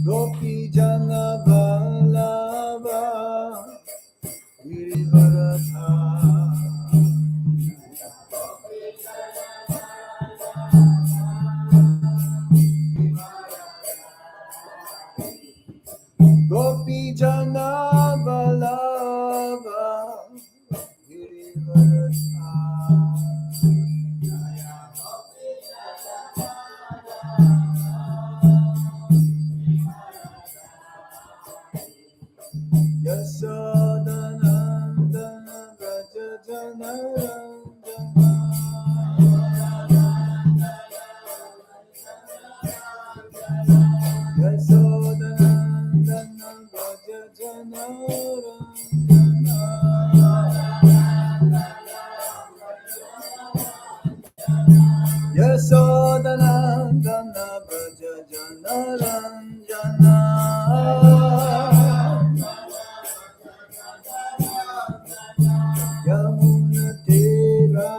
Gopi Jana Vallabha Girivaradha. Gopi Jana Vallabha Girivaradha. Yashodanandana Vraja Jana Ranjana. Yashodanandana Vraja Jana Ranjana. Yashodanandana Vraja Jana Ranjana. Yamuna Tira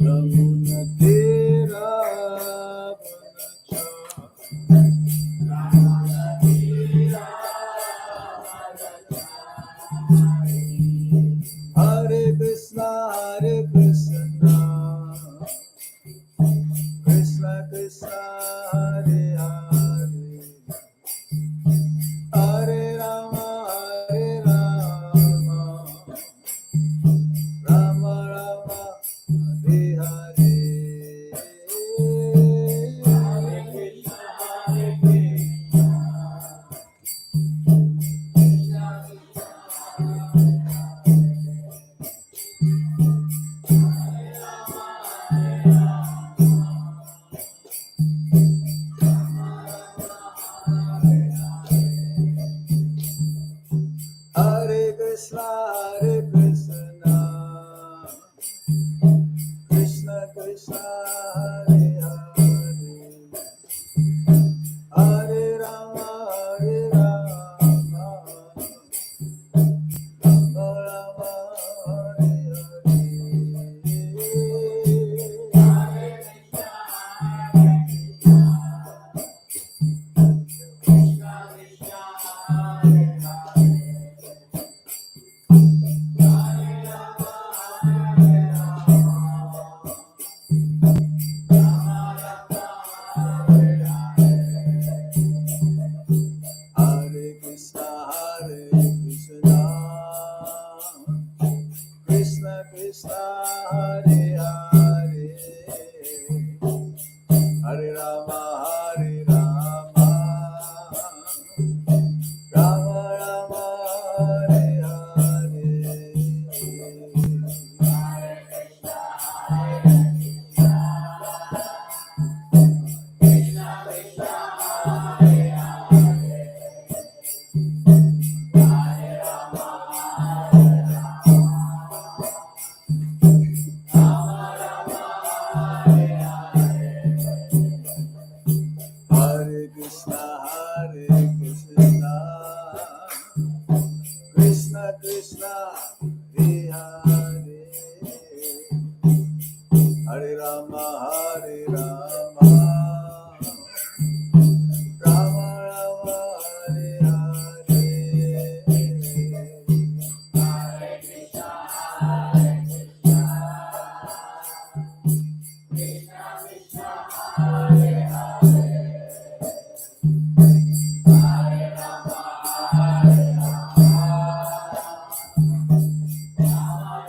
Yamuna Tira Hare Krishna, Krishna Krishna, Hare Hare, Hare Rama, Rama Rama, Hare Hare. Hare Krishna, Hare Krishna, Krishna Krishna, Hare Hare, Hare Rama, Rama Rama, Hare Hare. Hare Krishna, Krishna Krishna, Hare Hare, Hare Rama, Rama Rama, Hare Hare. Hare Krishna, Krishna Krishna, Hare Hare, Hare Rama, Rama Rama, Hare Hare. Hare Krishna, Krishna Krishna, Hare Hare, Hare Rama, Rama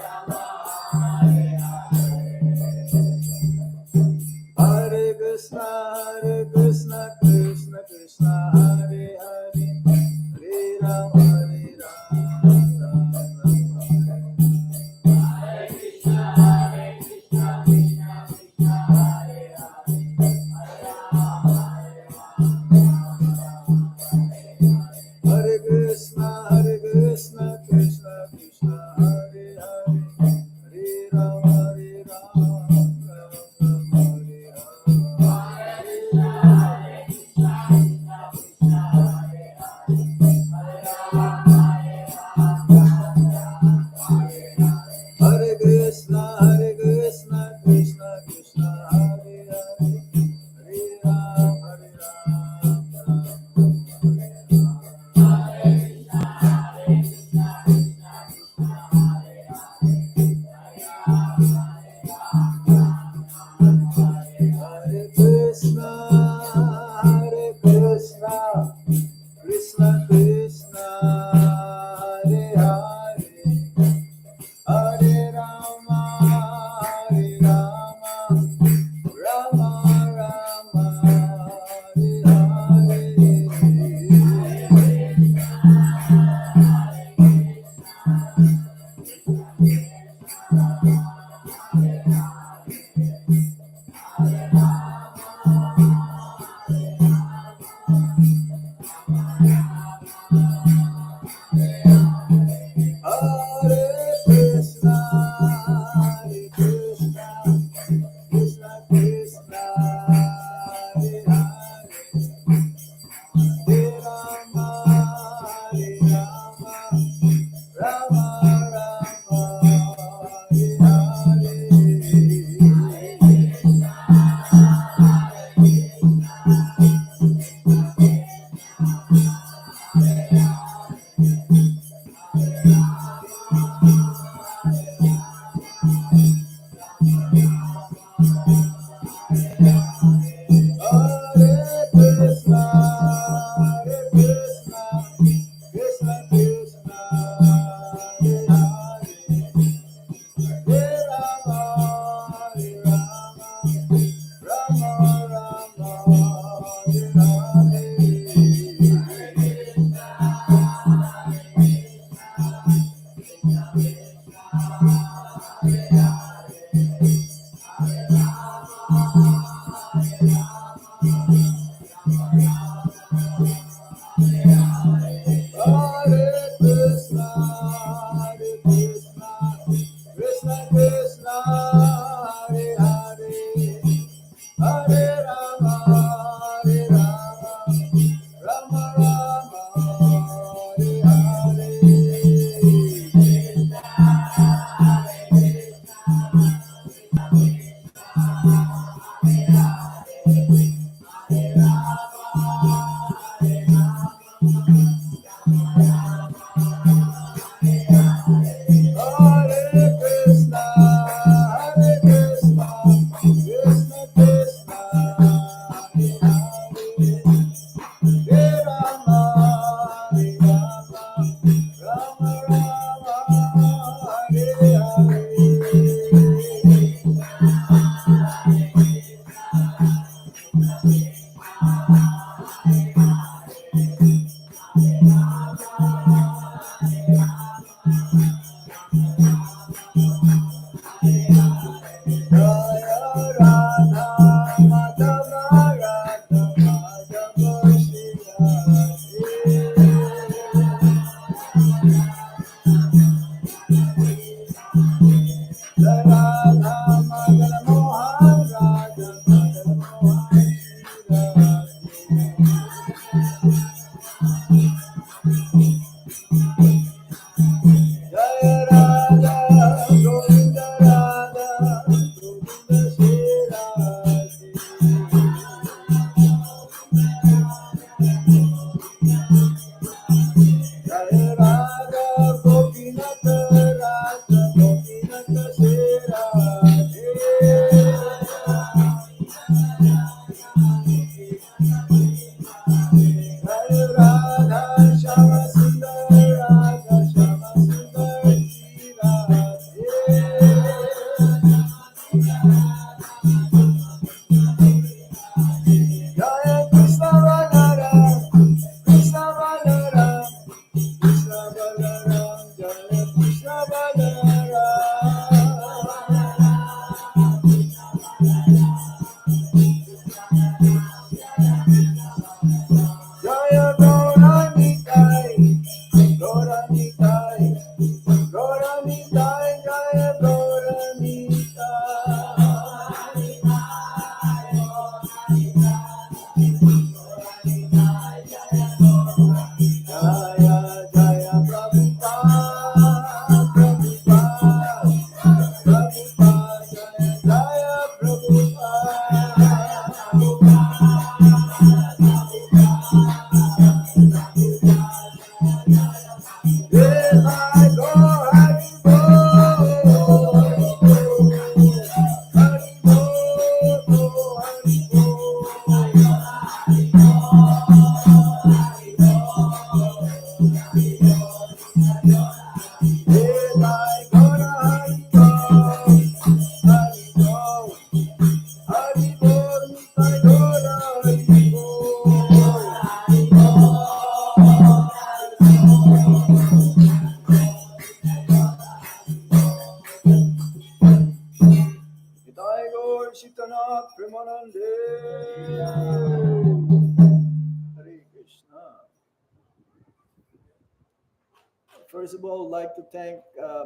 First of all, I'd like to thank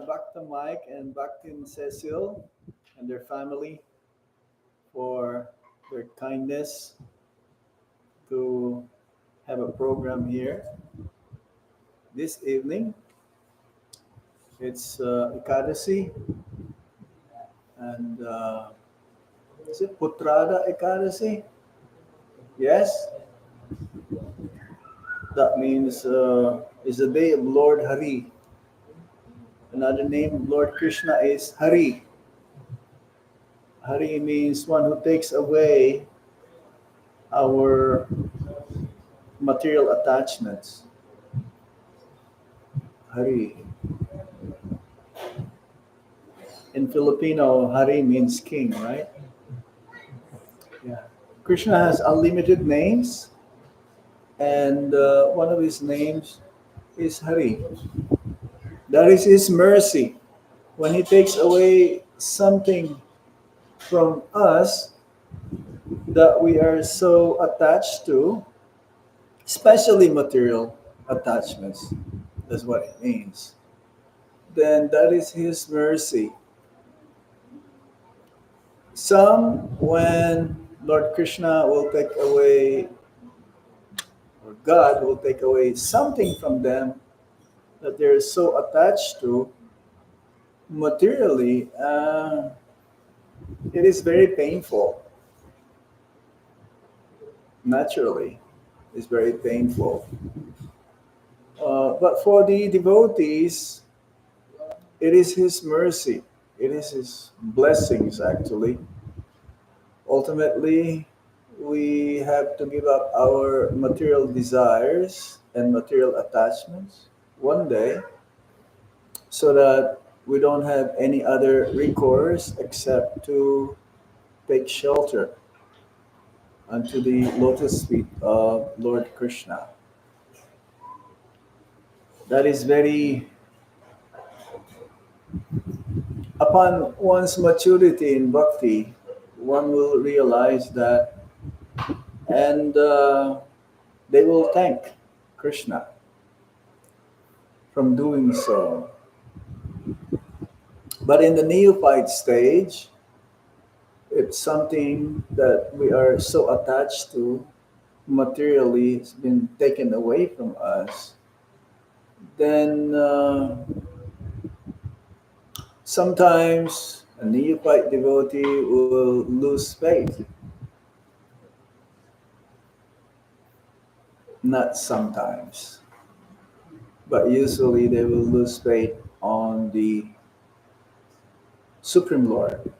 Bhakta Mike and Bhaktin Cecil and their family for their kindness to have a program here this evening. It's Ekadasi, and is it Putrada Ekadasi? Yes, that means it's the day of Lord Hari. Another name of Lord Krishna is Hari. Hari means one who takes away our material attachments. Hari. In Filipino, Hari means king, right? Yeah. Krishna has unlimited names, and one of his names is Hari. That is his mercy. When he takes away something from us that we are so attached to, especially material attachments, that's what it means, then that is his mercy. Some, when Lord Krishna will take away, or God will take away something from them that they're so attached to materially, it is very painful. Naturally, it's very painful. But for the devotees, it is His mercy. It is His blessings, actually. Ultimately, we have to give up our material desires and material attachments one day so that we don't have any other recourse except to take shelter unto the lotus feet of Lord Krishna. That is very, upon one's maturity in bhakti, one will realize that, and they will thank Krishna from doing so. But in the neophyte stage, if something that we are so attached to materially has been taken away from us, then sometimes a neophyte devotee will lose faith. Not sometimes, but usually they will lose faith on the Supreme Lord.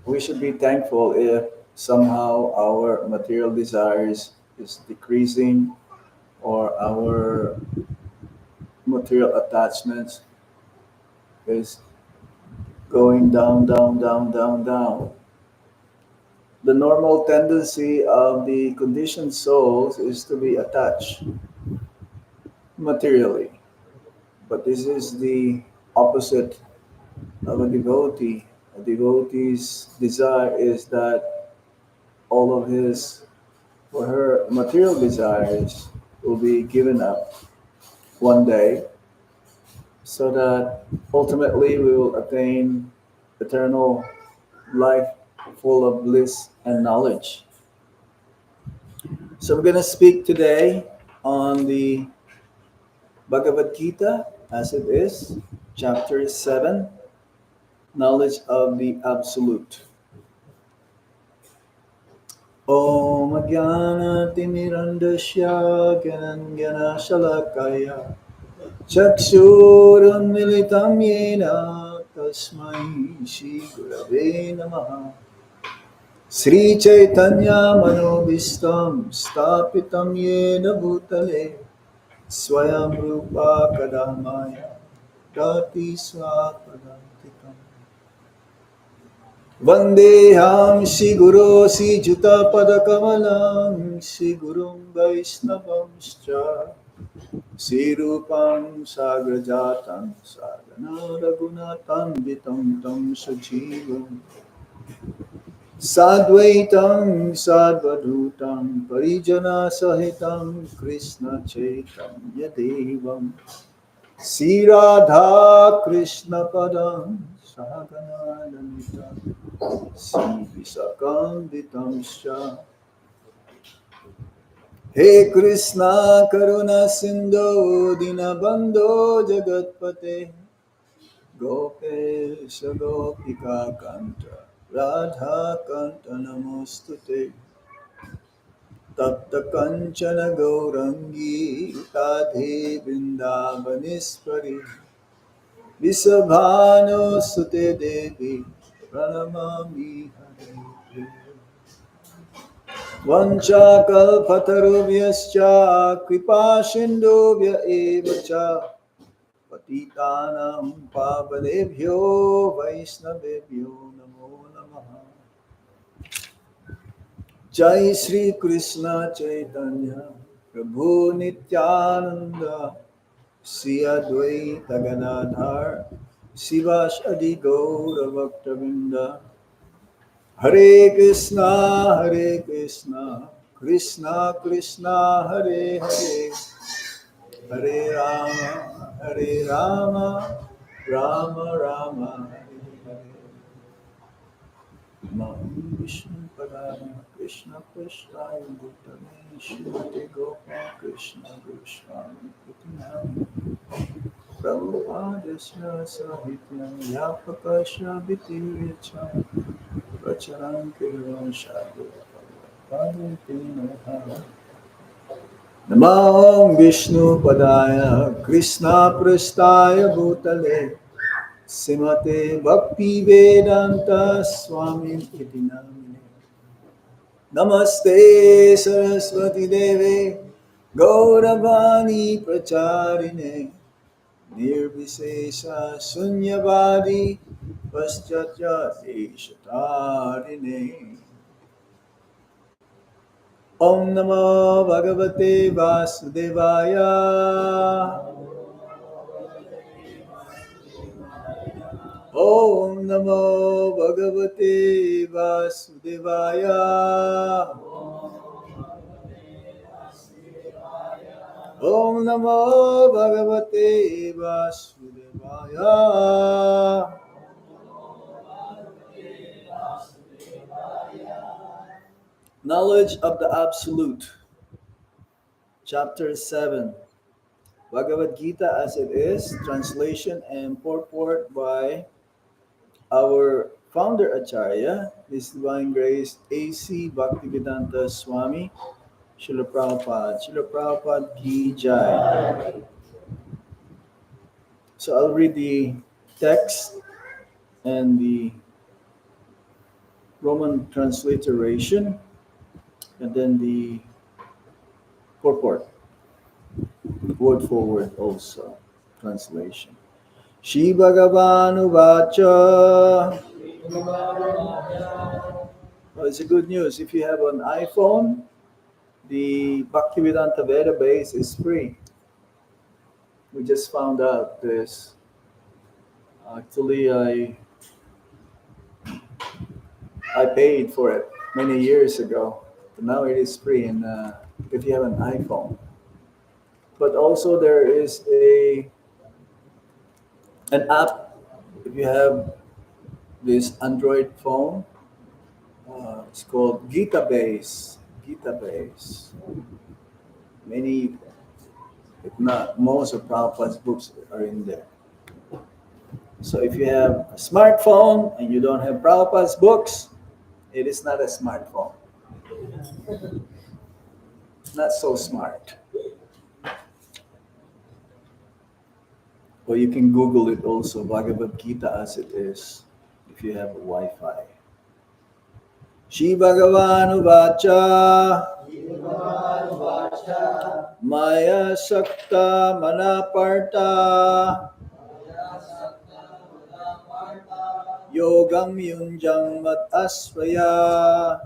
We should be thankful if somehow our material desires is decreasing or our material attachments is going down, down, down, down, down. The normal tendency of the conditioned souls is to be attached materially. But this is the opposite of a devotee. A devotee's desire is that all of his or her material desires will be given up one day so that ultimately we will attain eternal life full of bliss and knowledge. So we're going to speak today on the Bhagavad Gita as it is, chapter 7, knowledge of the Absolute. Om Jnana Timirandasya Gyanana Shalakaya Chakshurunmilitam Yena Tasmai Shri Gurave Namaha Sri Chaitanya Manobhistam Stapitam Yena Bhutale Swayam Rupa Kadamaya Dati Swapadantikam Vandeham Shri Guru Shri Juta Padakamalam Shri Gurum Vaisnavamscha Sirupam Sagrajatam Sadhana Ragunatam Vitam Tam Sajivam Sadvaitam Sadvadutam Parijana Sahitam Krishna Chaitanya Devam Sri Radha Krishna Padam Sahagana Lalita Sri Visakam Vitamsha He Krishna Karuna Sindhu Dinabandho Jagatpate Gopesha Gopika Kanta Radha Kanta Namostute Tapta Kanchana Gaurangi Radhe Vrindavanispari Visabhano Sute Devi Pranamami Hare Vanchakalpatarubhyascha Kripasindubhya evacha Patitanam Pavanebhyo Vaisnavebhyo Namo Namaha Jai Shri Krishna Chaitanya Prabhu Nityananda Sri Advaita Ganadhar Sivas Adi Gaura Bhaktavinda Hare Krishna Krishna Krishna Hare Hare Hare Rama Rama Rama Hare Hare Nam Vishnu Padaya Krishna Prasthaya Bhutale Shrimate Gopa Krishna Goswami Putinam Prabhupada Sahityam Yapakasha Vitircha Pracharam Kirvan Shadu Padipinoha Namah Vishnu Padaya Krishna Prasthaya Bhutale Simate Bhakti Vedanta Swami Iti Namine Namaste Saraswati Deve Gauravani Pracharine Nirvisesa Sunyavadi Paschatya Deshatarine Om Namo Bhagavate Vasudevaya Om Namo Bhagavate Vasudevaya Om Namo Bhagavate Vasudevaya Knowledge of the Absolute, Chapter 7, Bhagavad Gita as it is, translation and purport by our founder Acharya, His Divine Grace A.C. Bhaktivedanta Swami, Srila Prabhupada ki Jai. So I'll read the text and the Roman transliteration and then the purport, word for word also, translation. Shri Bhagavan Uvacha. Oh, it's a good news. If you have an iPhone, the Bhaktivedanta database is free. We just found out this. Actually, I paid for it many years ago. But now it is free, and if you have an iPhone. But also there is an app. If you have this Android phone, it's called Gita Base. Gita Base. Many, if not most, of Prabhupada's books are in there. So if you have a smartphone and you don't have Prabhupada's books, it is not a smartphone. Not so smart. Or you can Google it also, Bhagavad Gita as it is, if you have Wi-Fi. Shri Bhagavan Uvacha. Maya Sakta Manaparta Yogam Yunjam Mat Asvaya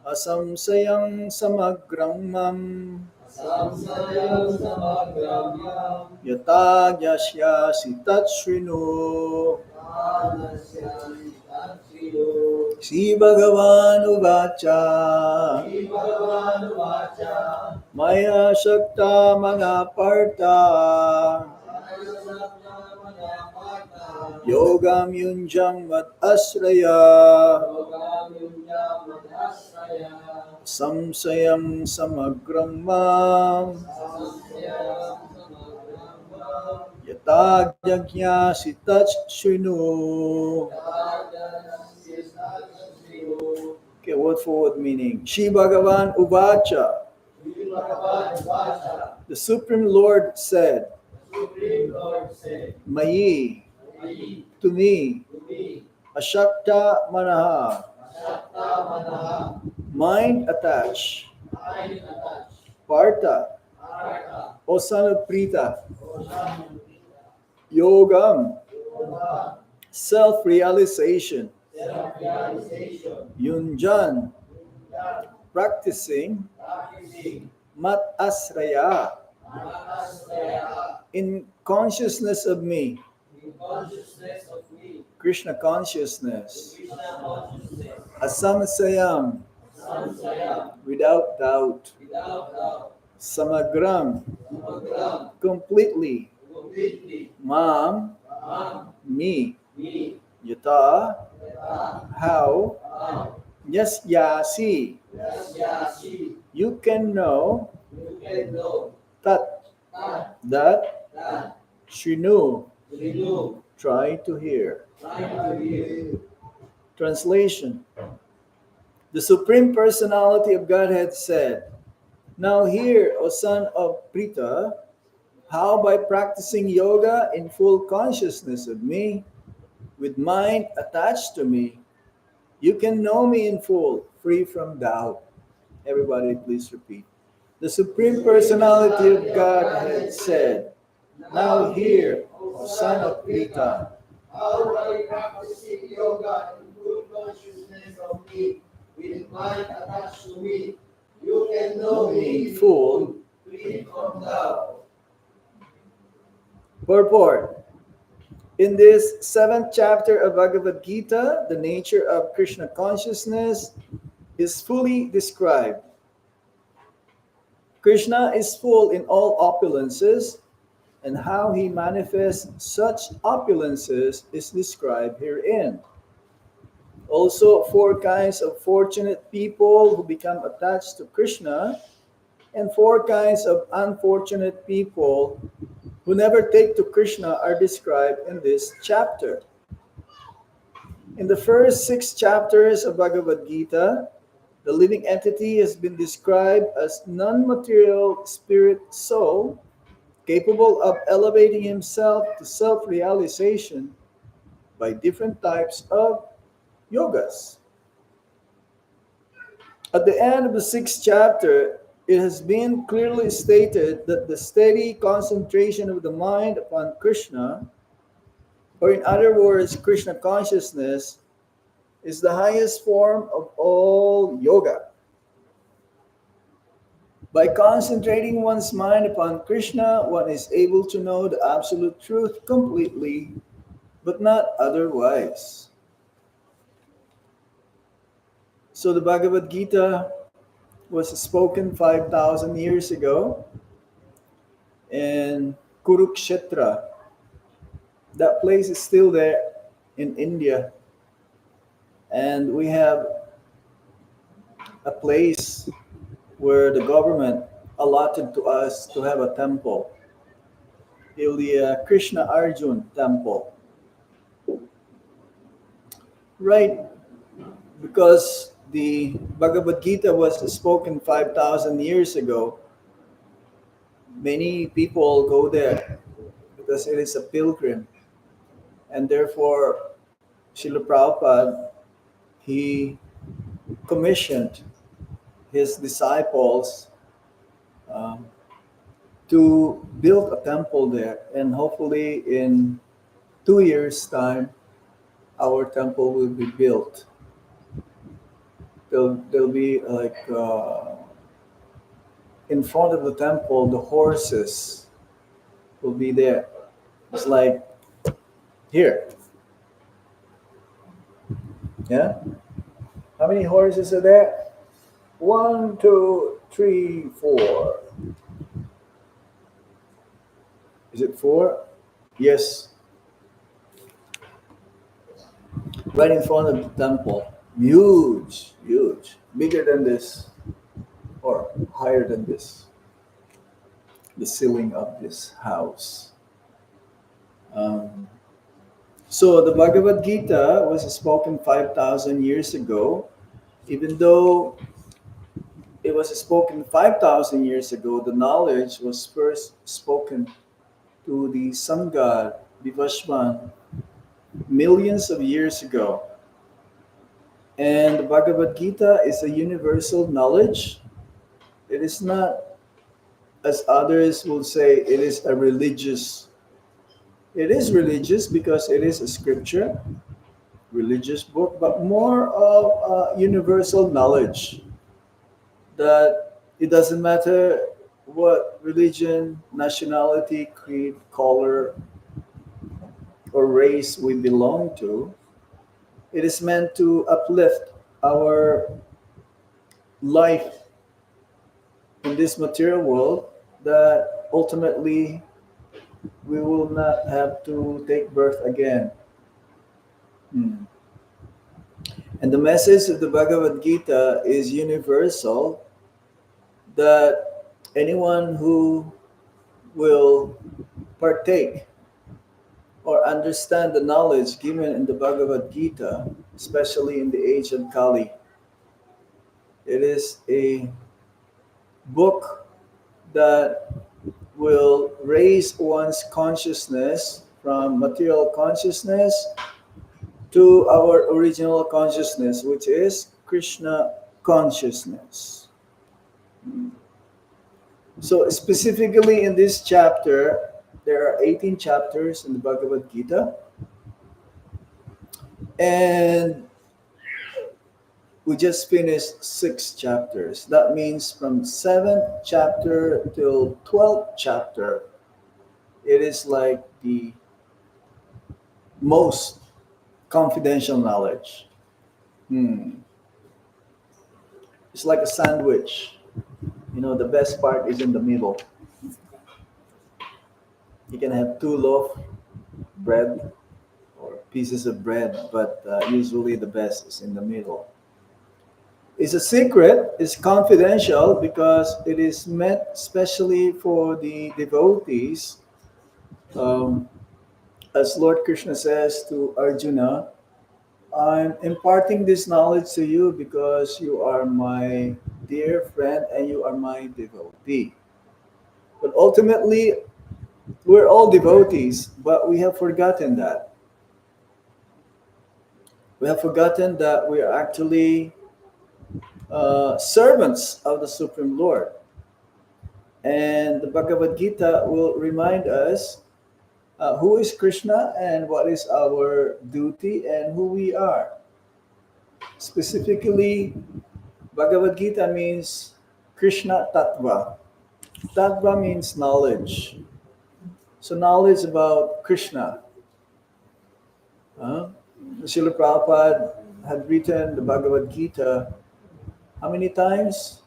Asamsayam Samagram Mam Yata Yashyasi Tatshrinu. Shri Bhagavan Uvacha. Maya Shakta Manaparta Yogam Yunjam Mat Asraya Samsayam Samagram Mam Yata Yajñasi Tatshrinu. Okay, word for word meaning. Shri Bhagavan Uvacha. The Supreme Lord said, Mayi, to me, Ashakta Manaha, mind attached, Partha, O son of Prita, Yogam, self-realization, Yunjan, practicing, Mat Asraya, in consciousness of me, Krishna consciousness, Asamsayam, without doubt, Samagram, completely, Mam, me, Yata, how, Yasyasi, you can know, Tat, that, Shrinu, try to hear. Translation. The Supreme Personality of Godhead said, now hear, O son of Prita, how by practicing yoga in full consciousness of me, with mind attached to me, you can know me in full, free from doubt. Everybody please repeat. The Supreme Personality of Godhead said, now hear, O son of Prita, how by practicing yoga in full consciousness of me, with mind attached to me, you can know me in full, free from doubt. Purport. In this 7th chapter of Bhagavad Gita, the nature of Krishna consciousness is fully described. Krishna is full in all opulences, and how he manifests such opulences is described herein. Also, 4 kinds of fortunate people who become attached to Krishna, and 4 kinds of unfortunate people who never take to Krishna are described in this chapter. In the first 6 chapters of Bhagavad Gita, the living entity has been described as non-material spirit soul capable of elevating himself to self-realization by different types of yogas. At the end of the sixth chapter, it has been clearly stated that the steady concentration of the mind upon Krishna, or in other words, Krishna consciousness, is the highest form of all yoga. By concentrating one's mind upon Krishna, one is able to know the absolute truth completely, but not otherwise. So the Bhagavad Gita was spoken 5,000 years ago in Kurukshetra. That place is still there in India. And we have a place where the government allotted to us to have a temple. The Krishna Arjun temple. Right, because the Bhagavad Gita was spoken 5,000 years ago, many people go there because it is a pilgrim. And therefore, Srila Prabhupada, he commissioned his disciples um, to build a temple there. And hopefully in 2 years' time, our temple will be built. There'll be like in front of the temple, the horses will be there. It's like here. Yeah? How many horses are there? 1, 2, 3, 4. Is it 4? Yes. Right in front of the temple. Huge, huge. Bigger than this or higher than this. The ceiling of this house. So the Bhagavad Gita was spoken 5,000 years ago. Even though it was spoken 5,000 years ago, the knowledge was first spoken to the sun god Vivasvan millions of years ago. And the Bhagavad Gita is a universal knowledge. It is not, as others will say, it is a religious. It is religious because it is a scripture, religious book, but more of a universal knowledge that it doesn't matter what religion, nationality, creed, color, or race we belong to. It is meant to uplift our life in this material world, that ultimately we will not have to take birth again. And the message of the Bhagavad Gita is universal, that anyone who will partake or understand the knowledge given in the Bhagavad Gita, especially in the age of Kali, it is a book that will raise one's consciousness from material consciousness to our original consciousness, which is Krishna consciousness. So specifically in this chapter, there are 18 chapters in the Bhagavad Gita. And we just finished 6 chapters. That means from 7th chapter till 12th chapter, it is like the most confidential knowledge. It's like a sandwich. You know, the best part is in the middle. You can have 2 loaf bread or pieces of bread, but usually the best is in the middle. It's a secret, it's confidential because it is meant specially for the devotees. As Lord Krishna says to Arjuna, I'm imparting this knowledge to you because you are my dear friend and you are my devotee. But ultimately, We're all devotees, but we have forgotten that. We have forgotten that we are actually servants of the Supreme Lord. And the Bhagavad Gita will remind us who is Krishna and what is our duty and who we are. Specifically, Bhagavad Gita means Krishna Tattva. Tattva means knowledge. So knowledge about Krishna. Uh, Srila Prabhupada had written the Bhagavad Gita how many times?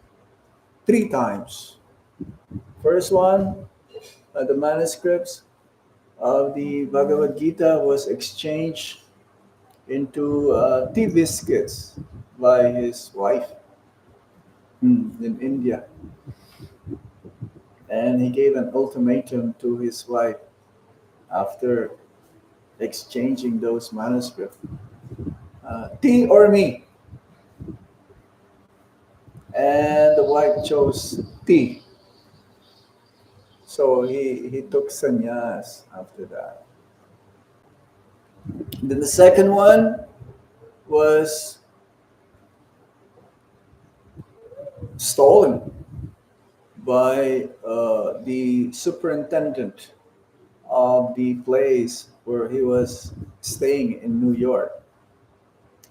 3 times. First one, the manuscripts of the Bhagavad Gita was exchanged into tea biscuits by his wife in India. And he gave an ultimatum to his wife after exchanging those manuscripts. Tea or me? And the wife chose tea. So he took sannyas after that. Then the second one was stolen by the superintendent of the place where he was staying in New York.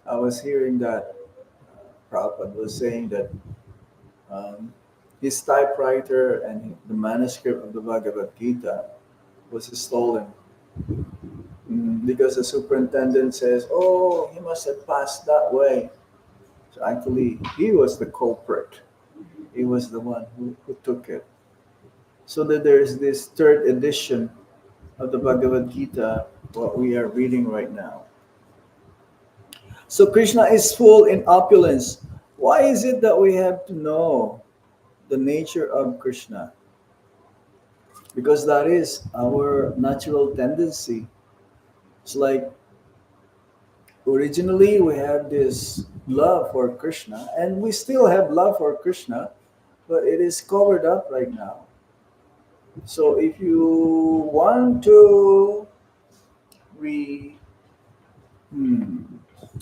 I was hearing that Prabhupada was saying that um, his typewriter and the manuscript of the Bhagavad Gita was stolen. Because the superintendent says, oh, he must have passed that way. So actually, he was the culprit. He was the one who took it. So that there's this third edition of the Bhagavad Gita, what we are reading right now. So Krishna is full in opulence. Why is it that we have to know the nature of Krishna? Because that is our natural tendency. It's like originally we have this love for Krishna, and we still have love for Krishna, but it is covered up right now. So if you want to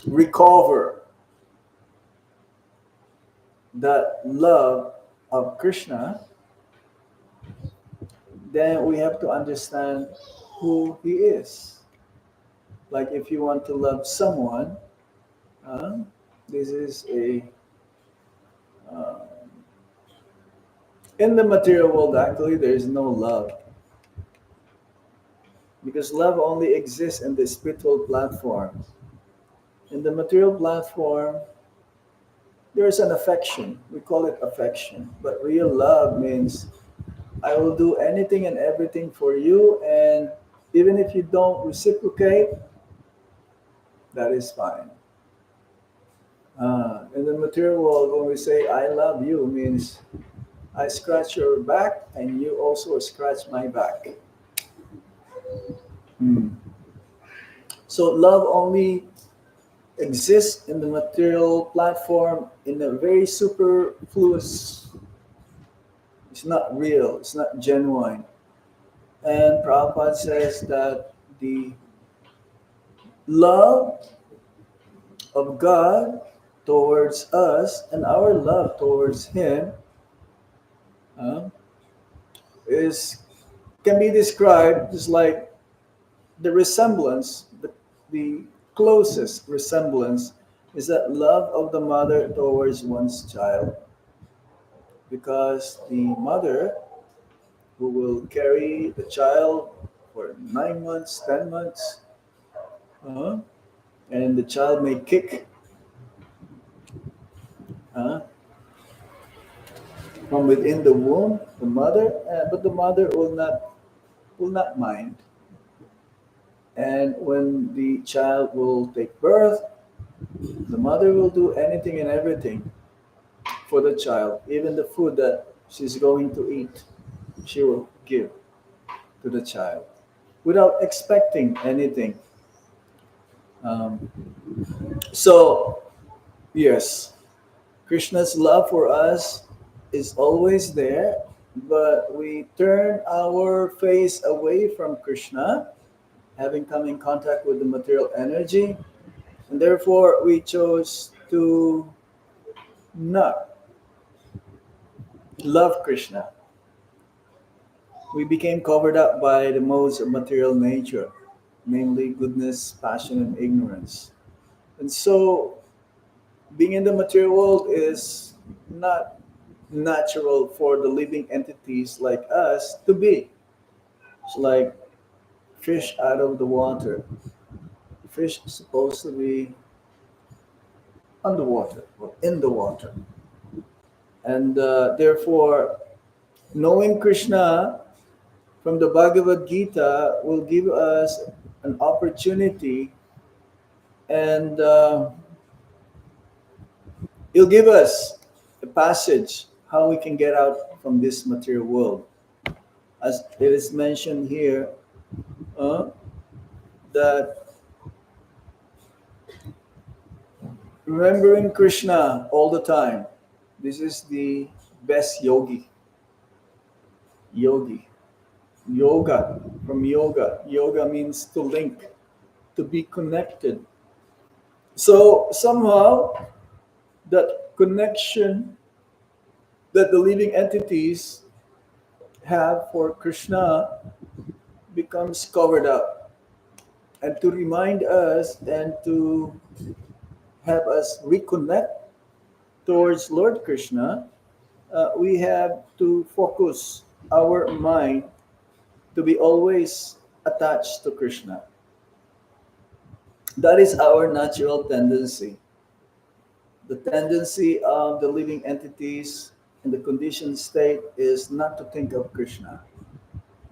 recover that love of Krishna, then we have to understand who he is. Like if you want to love someone, this is uh, in the material world, actually, there is no love. Because love only exists in the spiritual platform. In the material platform, there is an affection. We call it affection. But real love means I will do anything and everything for you, and even if you don't reciprocate, that is fine. In the material world, when we say I love you, means I scratch your back and you also scratch my back. So love only exists in the material platform in a very superfluous. It's not real. It's not genuine. And Prabhupada says that the love of God towards us and our love towards Him is can be described just like the resemblance, the closest resemblance is that love of the mother towards one's child. Because the mother who will carry the child for 9 months, 10 months, and the child may kick from within the womb, the mother, but the mother will not mind. And when the child will take birth, the mother will do anything and everything for the child, even the food that she's going to eat, she will give to the child without expecting anything. Um, so, yes, Krishna's love for us is always there, but we turn our face away from Krishna, having come in contact with the material energy, and therefore we chose to not love Krishna. We became covered up by the modes of material nature, namely goodness, passion, and ignorance. And so, being in the material world is not natural for the living entities like us to be. It's like fish out of the water. Fish is supposed to be underwater or in the water. And therefore, knowing Krishna from the Bhagavad Gita will give us an opportunity, and he'll give us a passage how we can get out from this material world. As it is mentioned here, uh, that remembering Krishna all the time, this is the best yogi. Yogi. Yoga, from yoga. Yoga means to link, to be connected. So somehow that connection that the living entities have for Krishna becomes covered up. And to remind us and to have us reconnect towards Lord Krishna, we have to focus our mind to be always attached to Krishna. That is our natural tendency. The tendency of the living entities in the conditioned state is not to think of Krishna,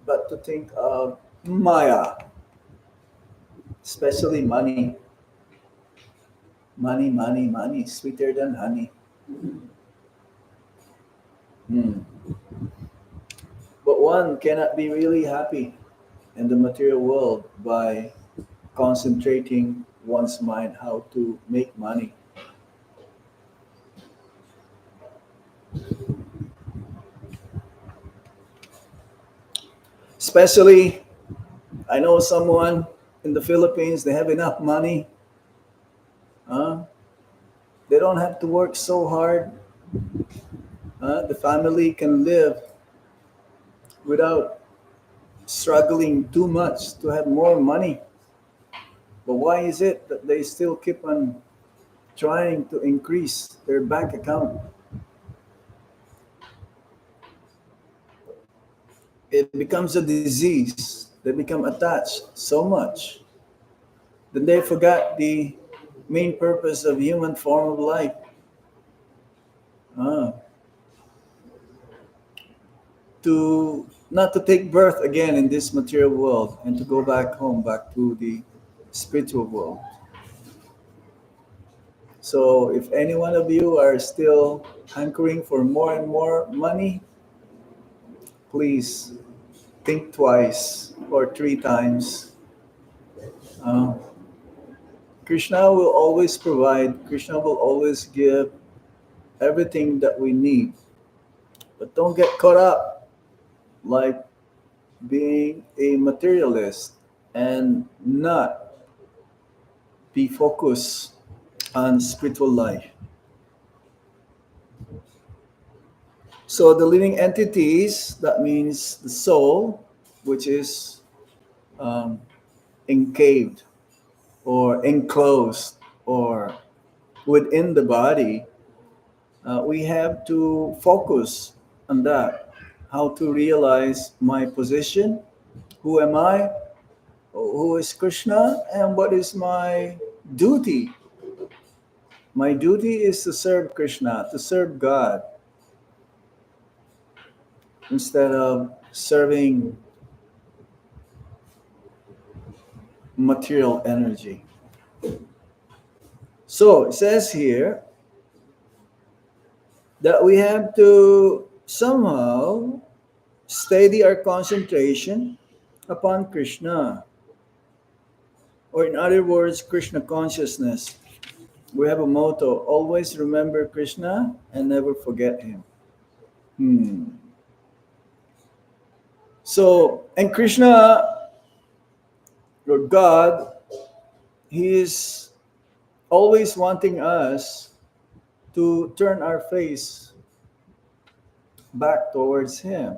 but to think of Maya, especially money. Money, money, money, sweeter than honey. Hmm. But one cannot be really happy in the material world by concentrating one's mind how to make money. Especially, I know someone in the Philippines, they have enough money. They don't have to work so hard. The family can live without struggling too much to have more money. But why is it that they still keep on trying to increase their bank account? It becomes a disease. They become attached so much that they forgot the main purpose of human form of life. Ah, to not to take birth again in this material world and to go back home, back to the spiritual world. So if any one of you are still hankering for more and more money, please think twice or three times. Uh, Krishna will always provide, Krishna will always give everything that we need. But don't get caught up like being a materialist and not be focused on spiritual life. So the living entities, that means the soul, which is um, encaved or enclosed or within the body, we have to focus on that. How to realize my position, who am I, who is Krishna, and what is my duty. My duty is to serve Krishna, to serve God, instead of serving material energy. So it says here that we have to somehow steady our concentration upon Krishna, or in other words, Krishna consciousness. We have a motto: always remember Krishna and never forget him. Hmm. So, and Krishna, or God, He is always wanting us to turn our face back towards Him.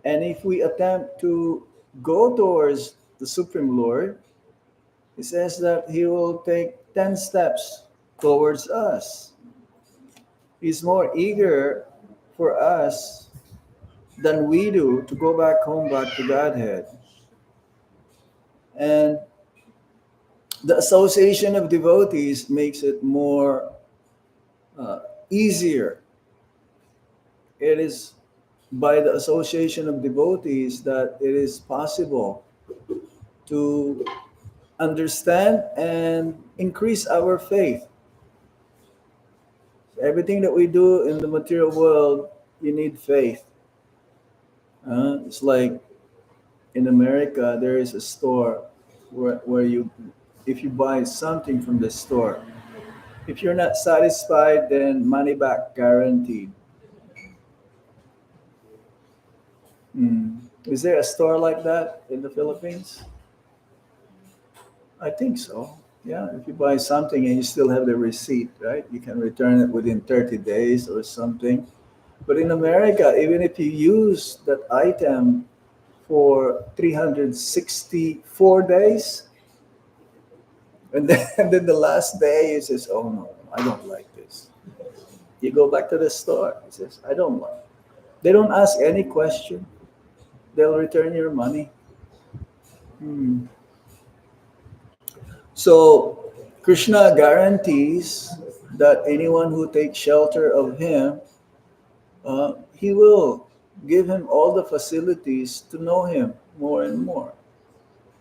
And if we attempt to go towards the Supreme Lord, He says that He will take 10 steps towards us. He's more eager for us than we do to go back home, back to Godhead. And the association of devotees makes it more uh, easier. It is by the association of devotees that it is possible to understand and increase our faith. Everything that we do in the material world, you need faith. It's like in America, there is a store where you, if you buy something from the store, if you're not satisfied, then money back guaranteed. Is there a store like that in the Philippines? I think so. Yeah, if you buy something and you still have the receipt, right? You can return it within 30 days or something. But in America, even if you use that item for 364 days, and then the last day, he says, "Oh no, I don't like this." You go back to the store. He says, "I don't like." They don't ask any question. They'll return your money. Hmm. So Krishna guarantees that anyone who takes shelter of him, he will give him all the facilities to know him more and more.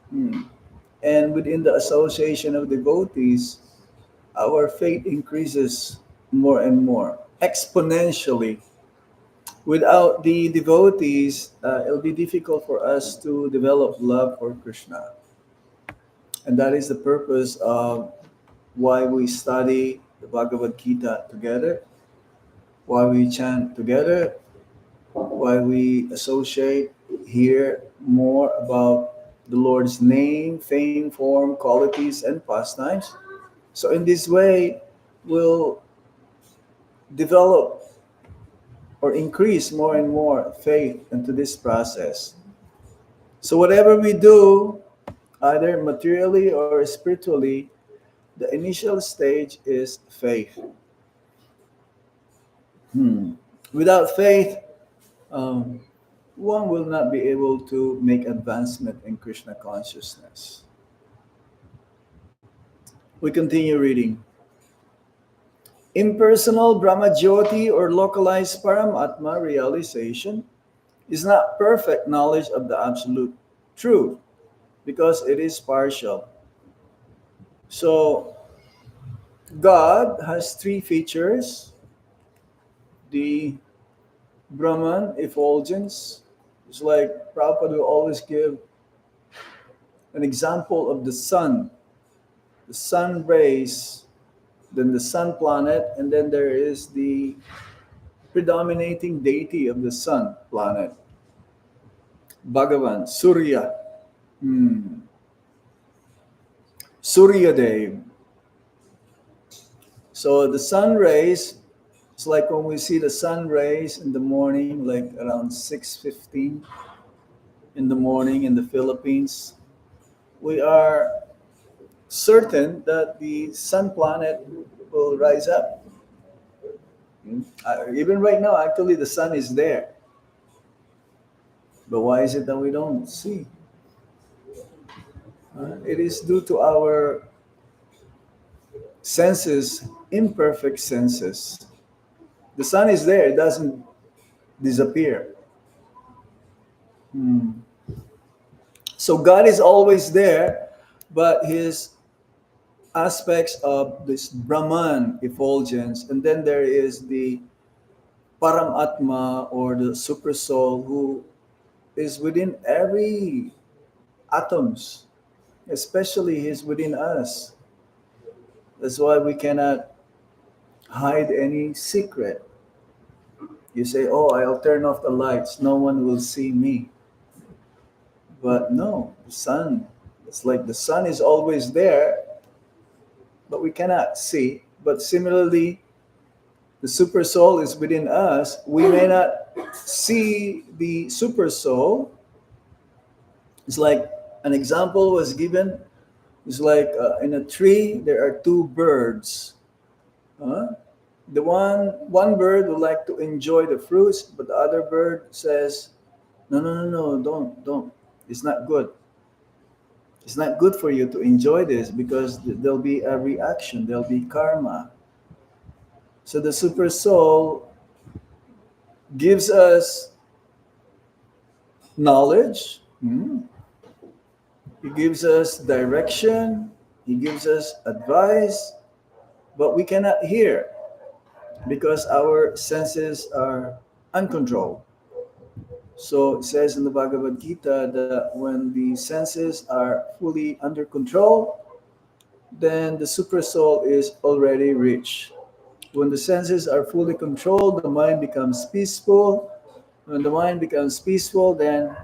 Hmm. And within the association of devotees, our faith increases more and more, exponentially. Without the devotees, it'll be difficult for us to develop love for Krishna. And that is the purpose of why we study the Bhagavad Gita together, why we chant together, why we associate, hear more about the Lord's name, fame, form, qualities, and pastimes. So in this way, we'll develop or increase more and more faith into this process. So whatever we do, either materially or spiritually, the initial stage is faith. Without faith, um, one will not be able to make advancement in Krishna consciousness. We continue reading. Impersonal Brahmajyoti or localized Paramatma realization is not perfect knowledge of the absolute truth because it is partial. So God has three features: the Brahman effulgence. It's like Prabhupada will always give an example of the sun rays, then the sun planet, and then there is the predominating deity of the sun planet, Bhagavan, Surya. Surya Dev. So the sun rays, it's like when we see the sun rays in the morning, like around 6:15 in the morning in the Philippines, we are certain that the sun planet will rise up. Even right now, actually, the sun is there. But why is it that we don't see? It is due to our senses, imperfect senses. The sun is there, it doesn't disappear. So God is always there, but his aspects of this Brahman effulgence, and then there is the Paramatma or the super soul who is within every atoms, especially he's within us. That's why we cannot hide any secret. You say, "Oh, I'll turn off the lights, no one will see me." But no, the sun, it's like the sun is always there, but we cannot see. But similarly, the super soul is within us. We may not see the super soul. It's like an example was given. It's like in a tree, there are two birds. Huh? The one bird would like to enjoy the fruits, but the other bird says, "No, no, no, no, don't. It's not good. It's not good for you to enjoy this because there'll be a reaction. There'll be karma." So the super soul gives us knowledge. He gives us direction. He gives us advice, but we cannot hear because our senses are uncontrolled. So it says in the Bhagavad Gita that when the senses are fully under control, then the super soul is already reached. When the senses are fully controlled, the mind becomes peaceful. When the mind becomes peaceful, then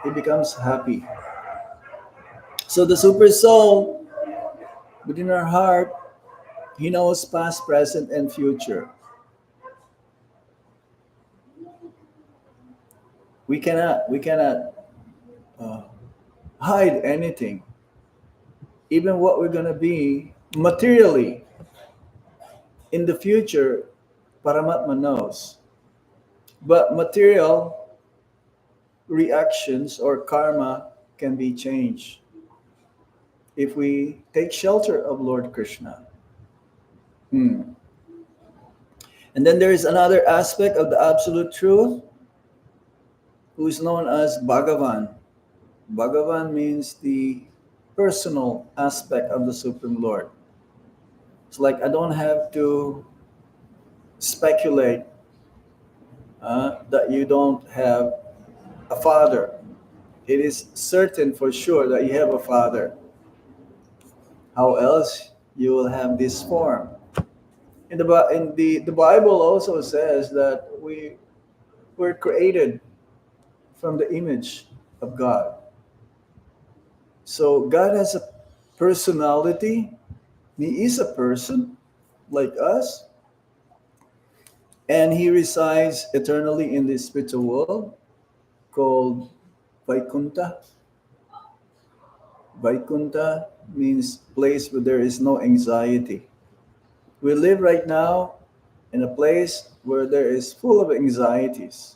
it becomes happy. So the super soul within our heart, he knows past, present, and future. We cannot uh, hide anything, even what we're gonna be materially in the future. Paramatma knows, but material reactions or karma can be changed if we take shelter of Lord Krishna. Hmm. And then there is another aspect of the absolute truth, who is known as Bhagavan. Bhagavan means the personal aspect of the Supreme Lord. It's like I don't have to speculate that you don't have a father. It is certain for sure that you have a father. How else you will have this form? In the Bible also says that we were created from the image of God. So God has a personality. He is a person like us, and he resides eternally in the spiritual world called Vaikunta. Vaikunta means place where there is no anxiety. We live right now in a place where there is full of anxieties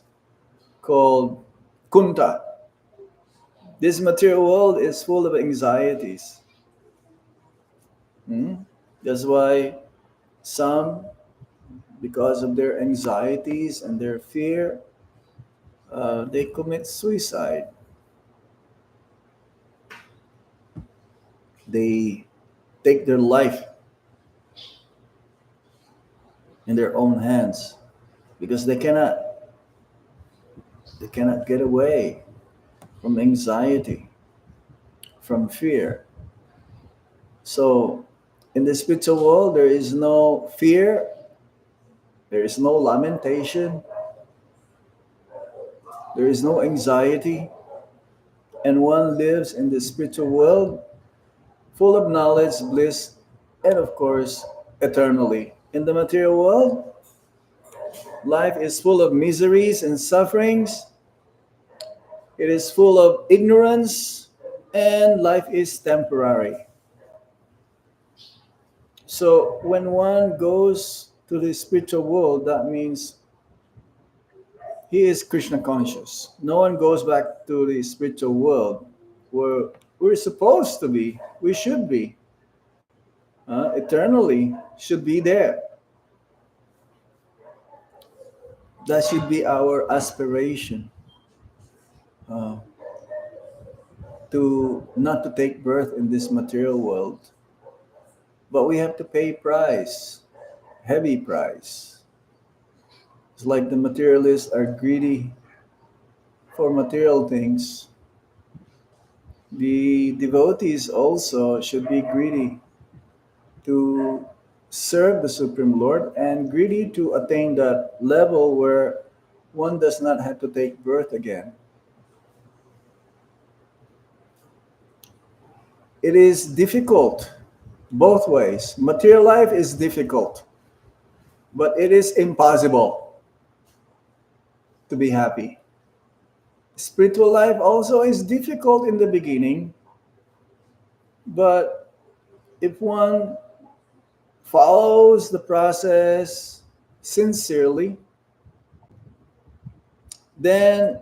called Kunta. This material world is full of anxieties. That's why some, because of their anxieties and their fear, they commit suicide. They take their life in their own hands because they cannot get away from anxiety, from fear. So in the spiritual world, there is no fear, there is no lamentation, there is no anxiety, and one lives in the spiritual world full of knowledge, bliss, and of course, eternally. In the material world, life is full of miseries and sufferings. It is full of ignorance, and life is temporary. So when one goes to the spiritual world, that means he is Krishna conscious. No one goes back to the spiritual world where we're supposed to be. We should be. Eternally should be there. That should be our aspiration, uh, to not to take birth in this material world. But we have to pay price, heavy price. It's like the materialists are greedy for material things. The devotees also should be greedy to serve the Supreme Lord and greedy to attain that level where one does not have to take birth again. it is difficult both ways. Material life is difficult, but it is impossible to be happy. Spiritual life also is difficult in the beginning, but if one follows the process sincerely, then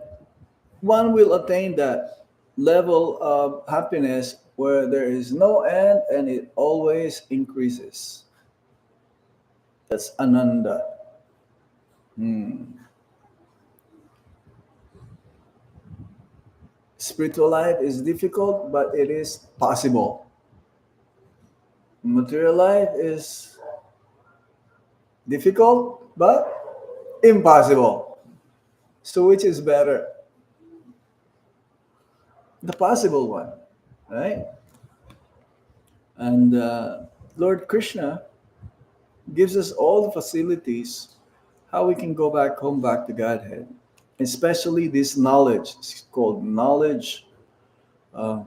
one will attain that level of happiness where there is no end and it always increases. That's Ananda. Hmm. Spiritual life is difficult, but it is possible. Material life is difficult, but impossible. So, which is better? The possible one, right? And Lord Krishna gives us all the facilities how we can go back home, back to Godhead. Especially this knowledge. It's called knowledge, uh,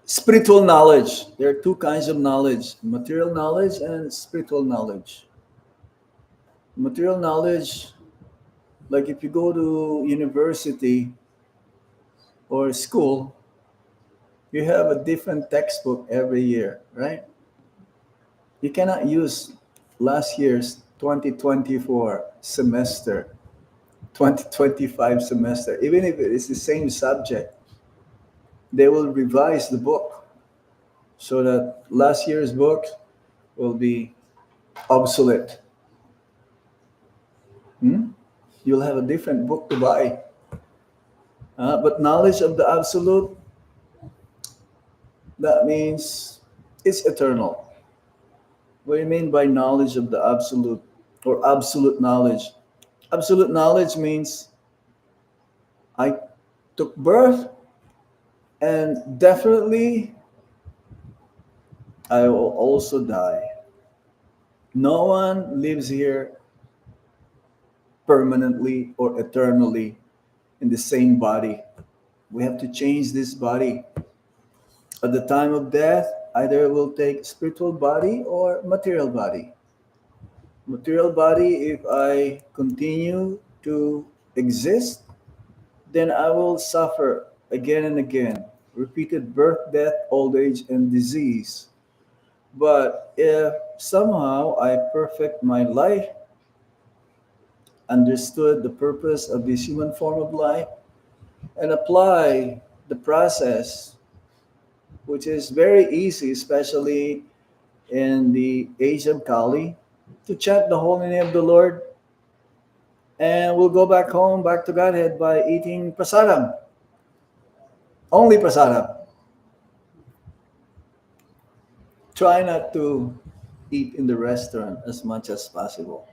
spiritual knowledge. There are two kinds of knowledge: material knowledge and spiritual knowledge. Material knowledge, like if you go to university or school, you have a different textbook every year, right? You cannot use last year's 2024 semester, 2025 semester, even if it is the same subject. They will revise the book so that last year's book will be obsolete. Hmm? You'll have a different book to buy. But knowledge of the absolute, that means it's eternal. What do you mean by knowledge of the absolute or absolute knowledge? Absolute knowledge means I took birth and definitely I will also die. No one lives here permanently or eternally in the same body. We have to change this body. At the time of death, either we'll take spiritual body or material body. Material body, if I continue to exist, then I will suffer again and again. Repeated birth, death, old age, and disease. But if somehow I perfect my life, understood the purpose of this human form of life, and apply the process, which is very easy, especially in the age of Kali, to chant the holy name of the Lord, and we'll go back home, back to Godhead by eating prasadam, only prasadam. Try not to eat in the restaurant as much as possible.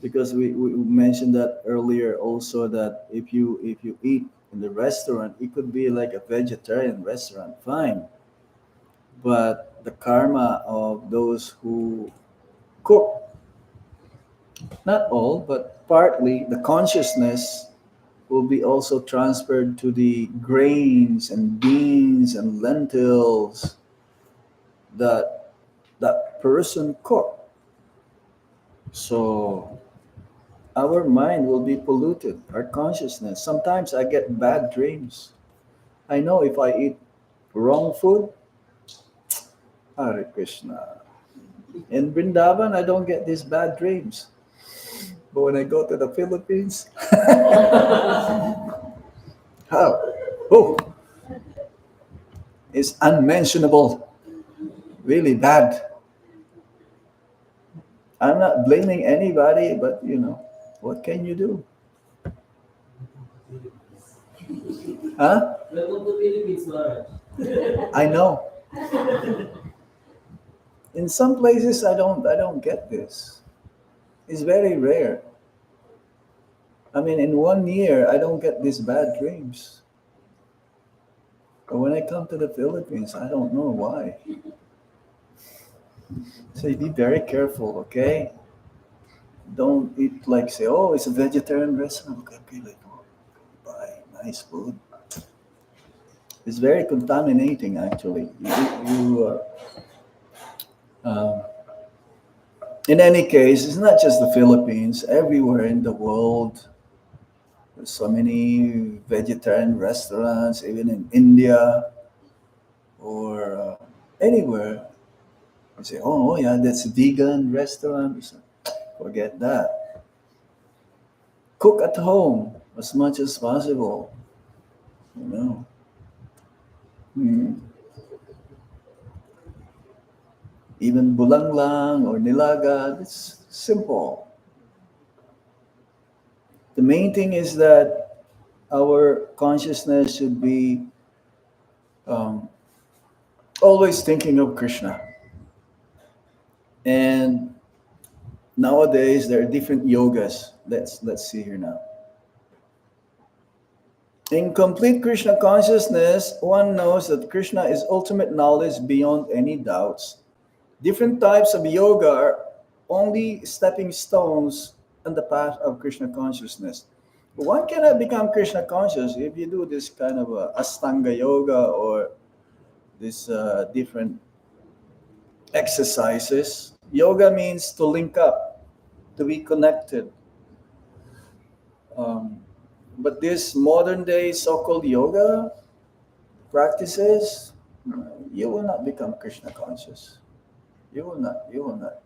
Because we mentioned that earlier also that if you eat in the restaurant, it could be like a vegetarian restaurant, fine. But the karma of those who cook, not all, but partly, the consciousness will be also transferred to the grains and beans and lentils that that person cooked. So our mind will be polluted, our consciousness. Sometimes I get bad dreams. I know if I eat wrong food, Hare Krishna. In Vrindavan, I don't get these bad dreams. But when I go to the Philippines, how? Oh, it's unmentionable. Really bad. I'm not blaming anybody, but what can you do? Huh? Welcome to Philippines, Maharaj. I know. In some places I don't get this. It's very rare. I mean, in 1 year I don't get these bad dreams. But when I come to the Philippines, I don't know why. So you be very careful, okay? Don't eat like say, oh, it's a vegetarian restaurant. Okay, like, oh, buy nice food. It's very contaminating, actually. Um, in any case, it's not just the Philippines. Everywhere in the world, there's so many vegetarian restaurants, even in India or anywhere. You say, oh, yeah, that's a vegan restaurant. You say, forget that. Cook at home as much as possible. You know. Hmm. Even bulanglang or nilaga, it's simple. The main thing is that our consciousness should be um, always thinking of Krishna. And nowadays there are different yogas. Let's see here now. In complete Krishna consciousness, one knows that Krishna is ultimate knowledge beyond any doubts. Different types of yoga are only stepping stones on the path of Krishna consciousness. One cannot become Krishna conscious if you do this kind of Astanga yoga or this different exercises. Yoga means to link up, to be connected. Um, but this modern day so-called yoga practices, you will not become Krishna conscious. You will not. You will not.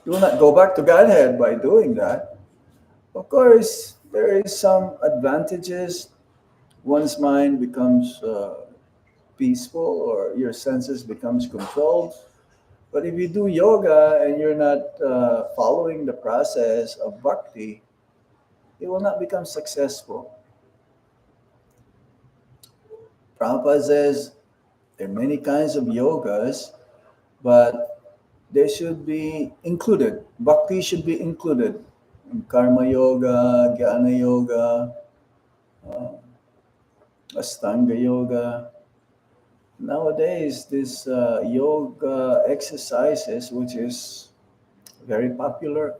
You will not go back to Godhead by doing that. Of course, there is some advantages. One's mind becomes peaceful, or your senses becomes controlled. But if you do yoga and you're not following the process of bhakti, it will not become successful. Prabhupada says there are many kinds of yogas, but they should be included. Bhakti should be included in karma yoga, jnana yoga, uh, Astanga yoga. Nowadays, this yoga exercises, which is very popular,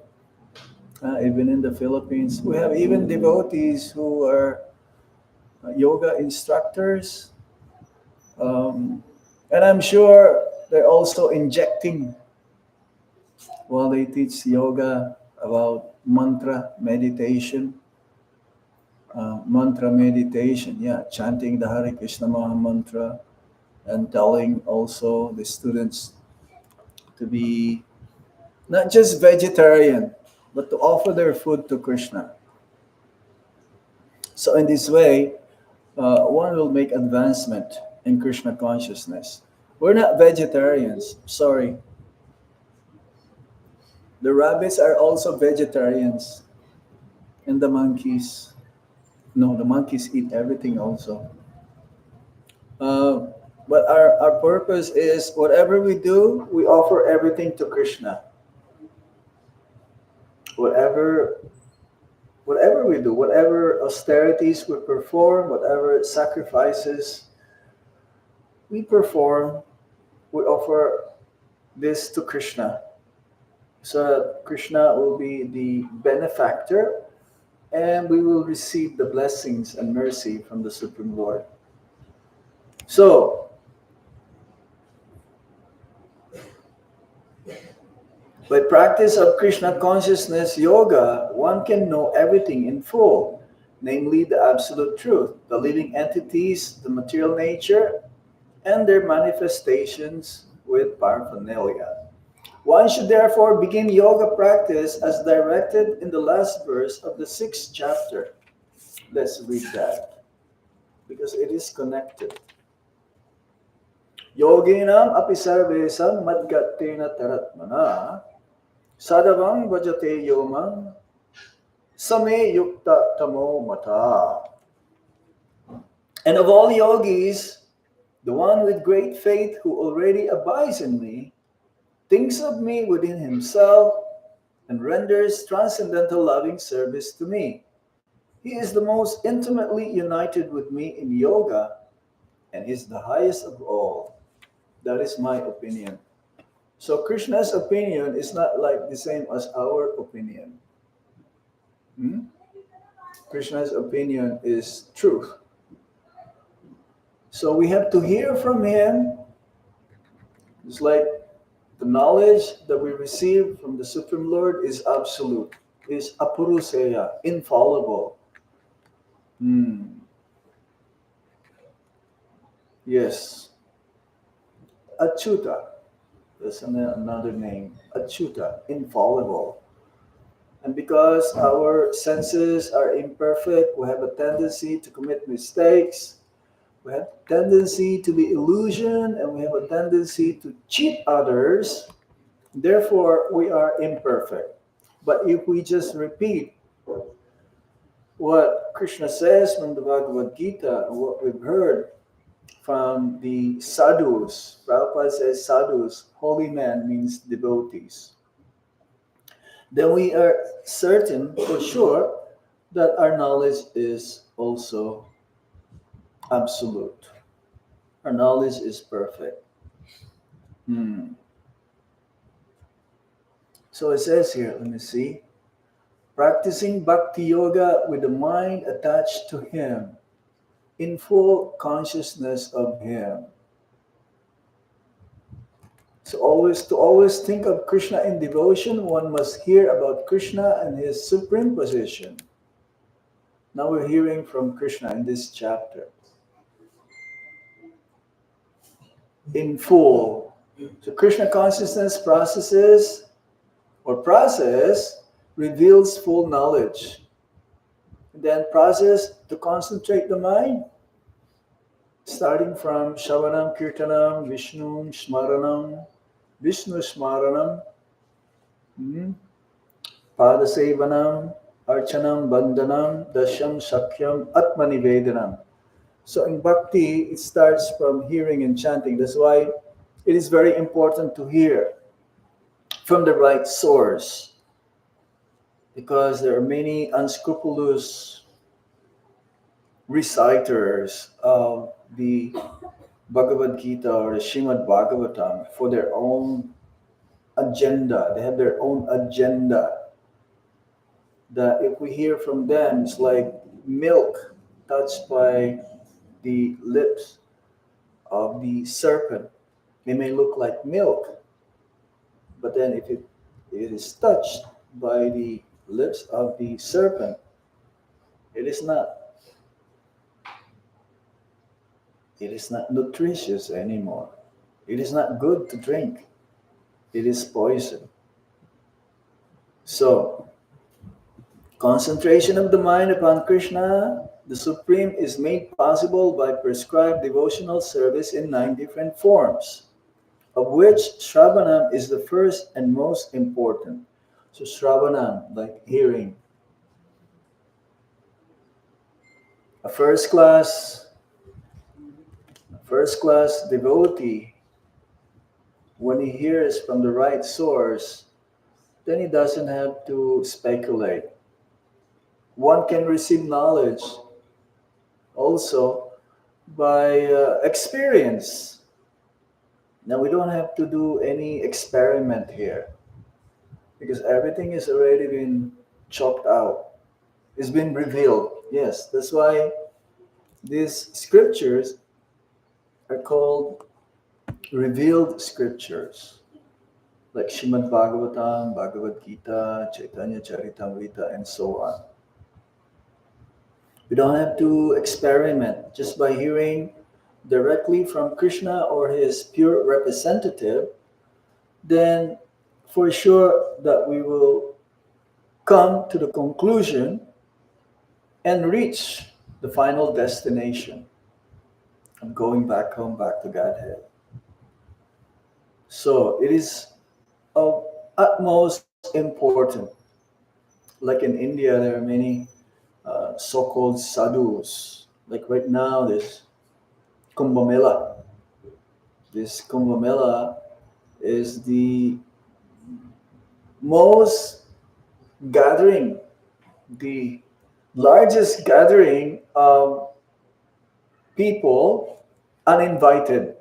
even in the Philippines, we have even devotees who are yoga instructors, um, and I'm sure they're also injecting while they teach yoga about mantra meditation, yeah, chanting the Hare Krishna Maha Mantra and telling also the students to be not just vegetarian, but to offer their food to Krishna. So in this way, one will make advancement in Krishna consciousness. We're not vegetarians, sorry. The rabbits are also vegetarians, and the monkeys. No, the monkeys eat everything also. Uh, but our purpose is whatever we do, we offer everything to Krishna. Whatever whatever we do, whatever austerities we perform, whatever sacrifices we perform, we offer this to Krishna. So that Krishna will be the benefactor and we will receive the blessings and mercy from the Supreme Lord. So, by practice of Krishna consciousness yoga, one can know everything in full, namely the absolute truth, the living entities, the material nature, and their manifestations with paraphernalia. One should therefore begin yoga practice as directed in the last verse of the 6th chapter. Let's read that because it is connected. Yoginam api sarvesam madgattena taratmana sadavang vajate yomam same yukta tamo mata. And of all yogis, the one with great faith who already abides in me thinks of me within himself and renders transcendental loving service to me. He is the most intimately united with me in yoga and is the highest of all. That is my opinion. So Krishna's opinion is not like the same as our opinion. Hmm? Krishna's opinion is truth. So we have to hear from him. It's like the knowledge that we receive from the Supreme Lord is absolute, is apuruseya, infallible. Hmm. Yes, achyuta. That's another name. Achyuta, infallible. And because our senses are imperfect, we have a tendency to commit mistakes. We have a tendency to be illusion, and we have a tendency to cheat others. Therefore, we are imperfect. But if we just repeat what Krishna says from the Bhagavad Gita, and what we've heard from the sadhus, Prabhupada says sadhus, holy man means devotees, then we are certain for sure that our knowledge is also absolute. Our knowledge is perfect. Hmm. So it says here, let me see. Practicing bhakti yoga with the mind attached to him, in full consciousness of him. So always think of Krishna in devotion, one must hear about Krishna and his supreme position. Now we're hearing from Krishna in this chapter. In full. So Krishna consciousness process reveals full knowledge. And then process to concentrate the mind, starting from Shavanam, Kirtanam, Vishnu Smaranam, Padasevanam, Archanam, Bandhanam, Dasham, Sakyam, Atmanivedanam. So in bhakti, it starts from hearing and chanting. That's why it is very important to hear from the right source, because there are many unscrupulous reciters of the Bhagavad Gita or the Srimad Bhagavatam for their own agenda. They have their own agenda. That if we hear from them, it's like milk touched by the lips of the serpent. It may look like milk, but then if it is touched by the lips of the serpent, it is not it is not nutritious anymore. It is not good to drink. It is poison. So, concentration of the mind upon Krishna, the Supreme, is made possible by prescribed devotional service in 9 different forms, of which Shravanam is the first and most important. So Shravanam, like hearing. A first class devotee, when he hears from the right source, then he doesn't have to speculate. One can receive knowledge also by experience. Now we don't have to do any experiment here, because everything is already been chalked out. It's been revealed. Yes, that's why these scriptures are called revealed scriptures, like Shrimad Bhagavatam, Bhagavad Gita, Chaitanya Charitamrita, and so on. We don't have to experiment just by hearing directly from Krishna or his pure representative. Then for sure that we will come to the conclusion and reach the final destination of going back home, back to Godhead. So it is of utmost importance. Like in India, there are many so-called sadhus. Like right now, this Kumbh Mela. This Kumbh Mela is the most gathering, the largest gathering of people uninvited.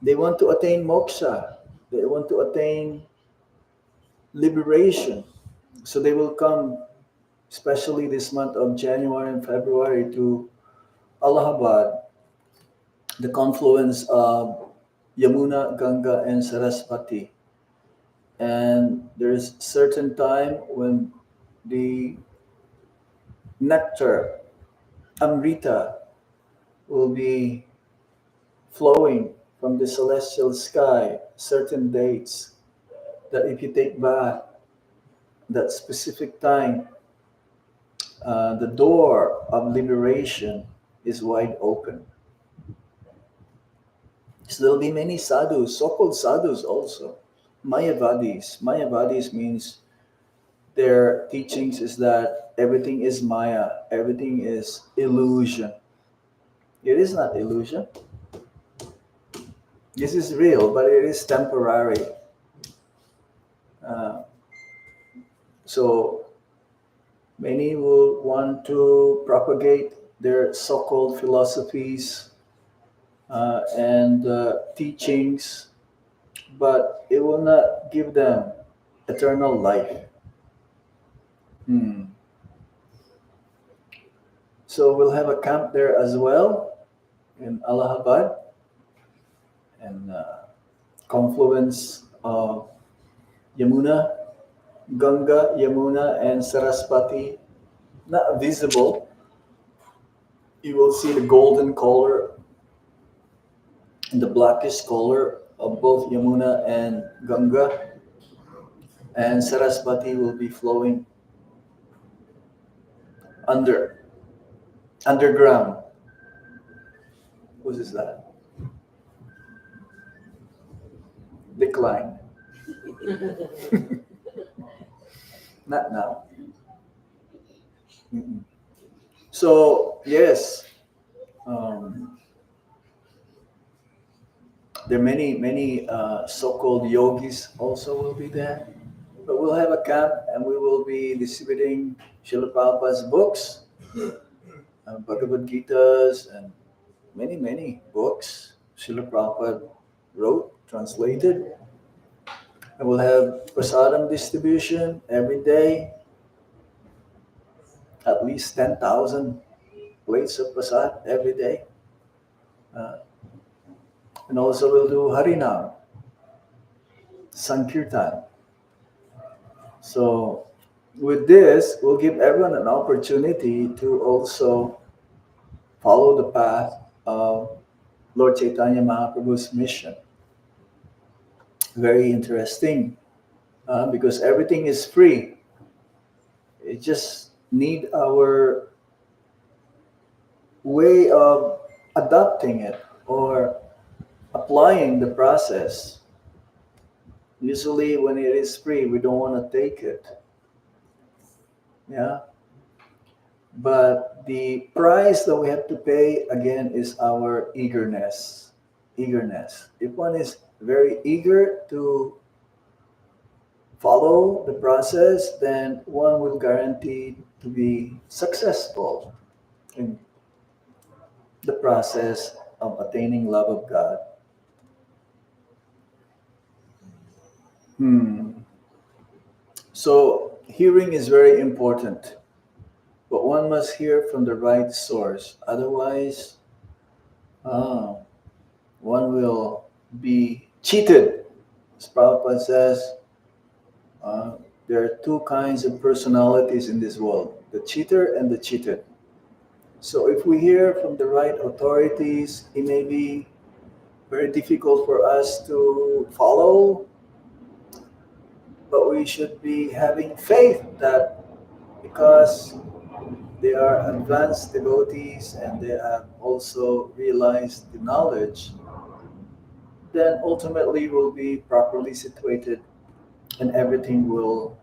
They want to attain moksha. They want to attain liberation. So they will come especially this month of January and February, to Allahabad, the confluence of Yamuna, Ganga, and Saraswati. And there's certain time when the nectar, Amrita, will be flowing from the celestial sky, certain dates that if you take bath that specific time, the door of liberation is wide open. So there'll be many sadhus, so-called sadhus also, Mayavadis. Mayavadis means their teachings is that everything is Maya, everything is illusion. It is not illusion. This is real, but it is temporary. Uh, so many will want to propagate their so-called philosophies and teachings, but it will not give them eternal life. Hmm. So we'll have a camp there as well in Allahabad, and confluence of Yamuna, Ganga, Yamuna, and Saraswati, not visible. You will see the golden color and the blackish color of both Yamuna and Ganga, and Saraswati will be flowing underground. What is that? Decline. Not now. Mm-mm. So yes, um, there are many so-called yogis also will be there. But we'll have a camp and we will be distributing Srila Prabhupada's books, Bhagavad Gitas, and many books Srila Prabhupada wrote, translated. And we'll have prasadam distribution every day, at least 10,000 plates of prasad every day. And also we'll do Harinam, Sankirtan. So with this, we'll give everyone an opportunity to also follow the path of Lord Chaitanya Mahaprabhu's mission. Very interesting because everything is free. It just need our way of adopting it or applying the process. Usually when it is free, we don't want to take it. Yeah. But the price that we have to pay again is our eagerness. Eagerness. If one is very eager to follow the process, then one will guarantee to be successful in the process of attaining love of God. So hearing is very important, but one must hear from the right source. Otherwise, one will be cheated. As Prabhupada says, there are two kinds of personalities in this world, the cheater and the cheated. So if we hear from the right authorities, it may be very difficult for us to follow, but we should be having faith that because they are advanced devotees and they have also realized the knowledge, then ultimately we'll be properly situated and everything will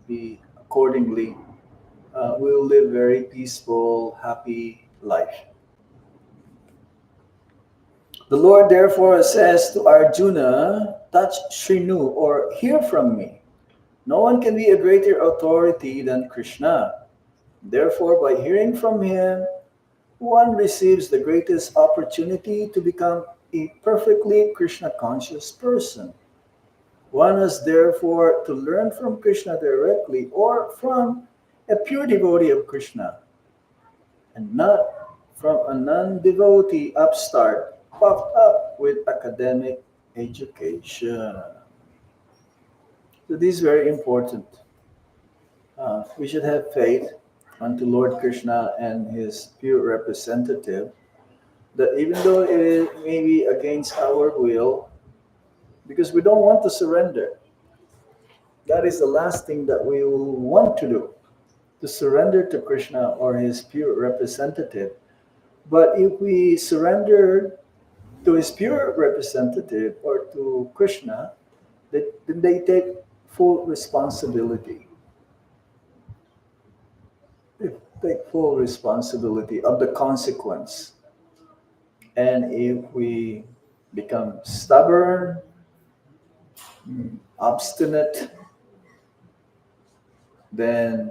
be accordingly. We'll live very peaceful, happy life. The Lord therefore says to Arjuna, touch Shrinu or hear from me. No one can be a greater authority than Krishna. Therefore, by hearing from him, one receives the greatest opportunity to become a perfectly Krishna conscious person. One has therefore to learn from Krishna directly or from a pure devotee of Krishna, and not from a non-devotee upstart puffed up with academic education. So this is very important. We should have faith unto Lord Krishna and his pure representative, that even though it may be against our will, because we don't want to surrender. That is the last thing that we will want to surrender to Krishna or his pure representative. But if we surrender to his pure representative or to Krishna, then they take full responsibility. They take full responsibility of the consequence. And if we become stubborn, obstinate, then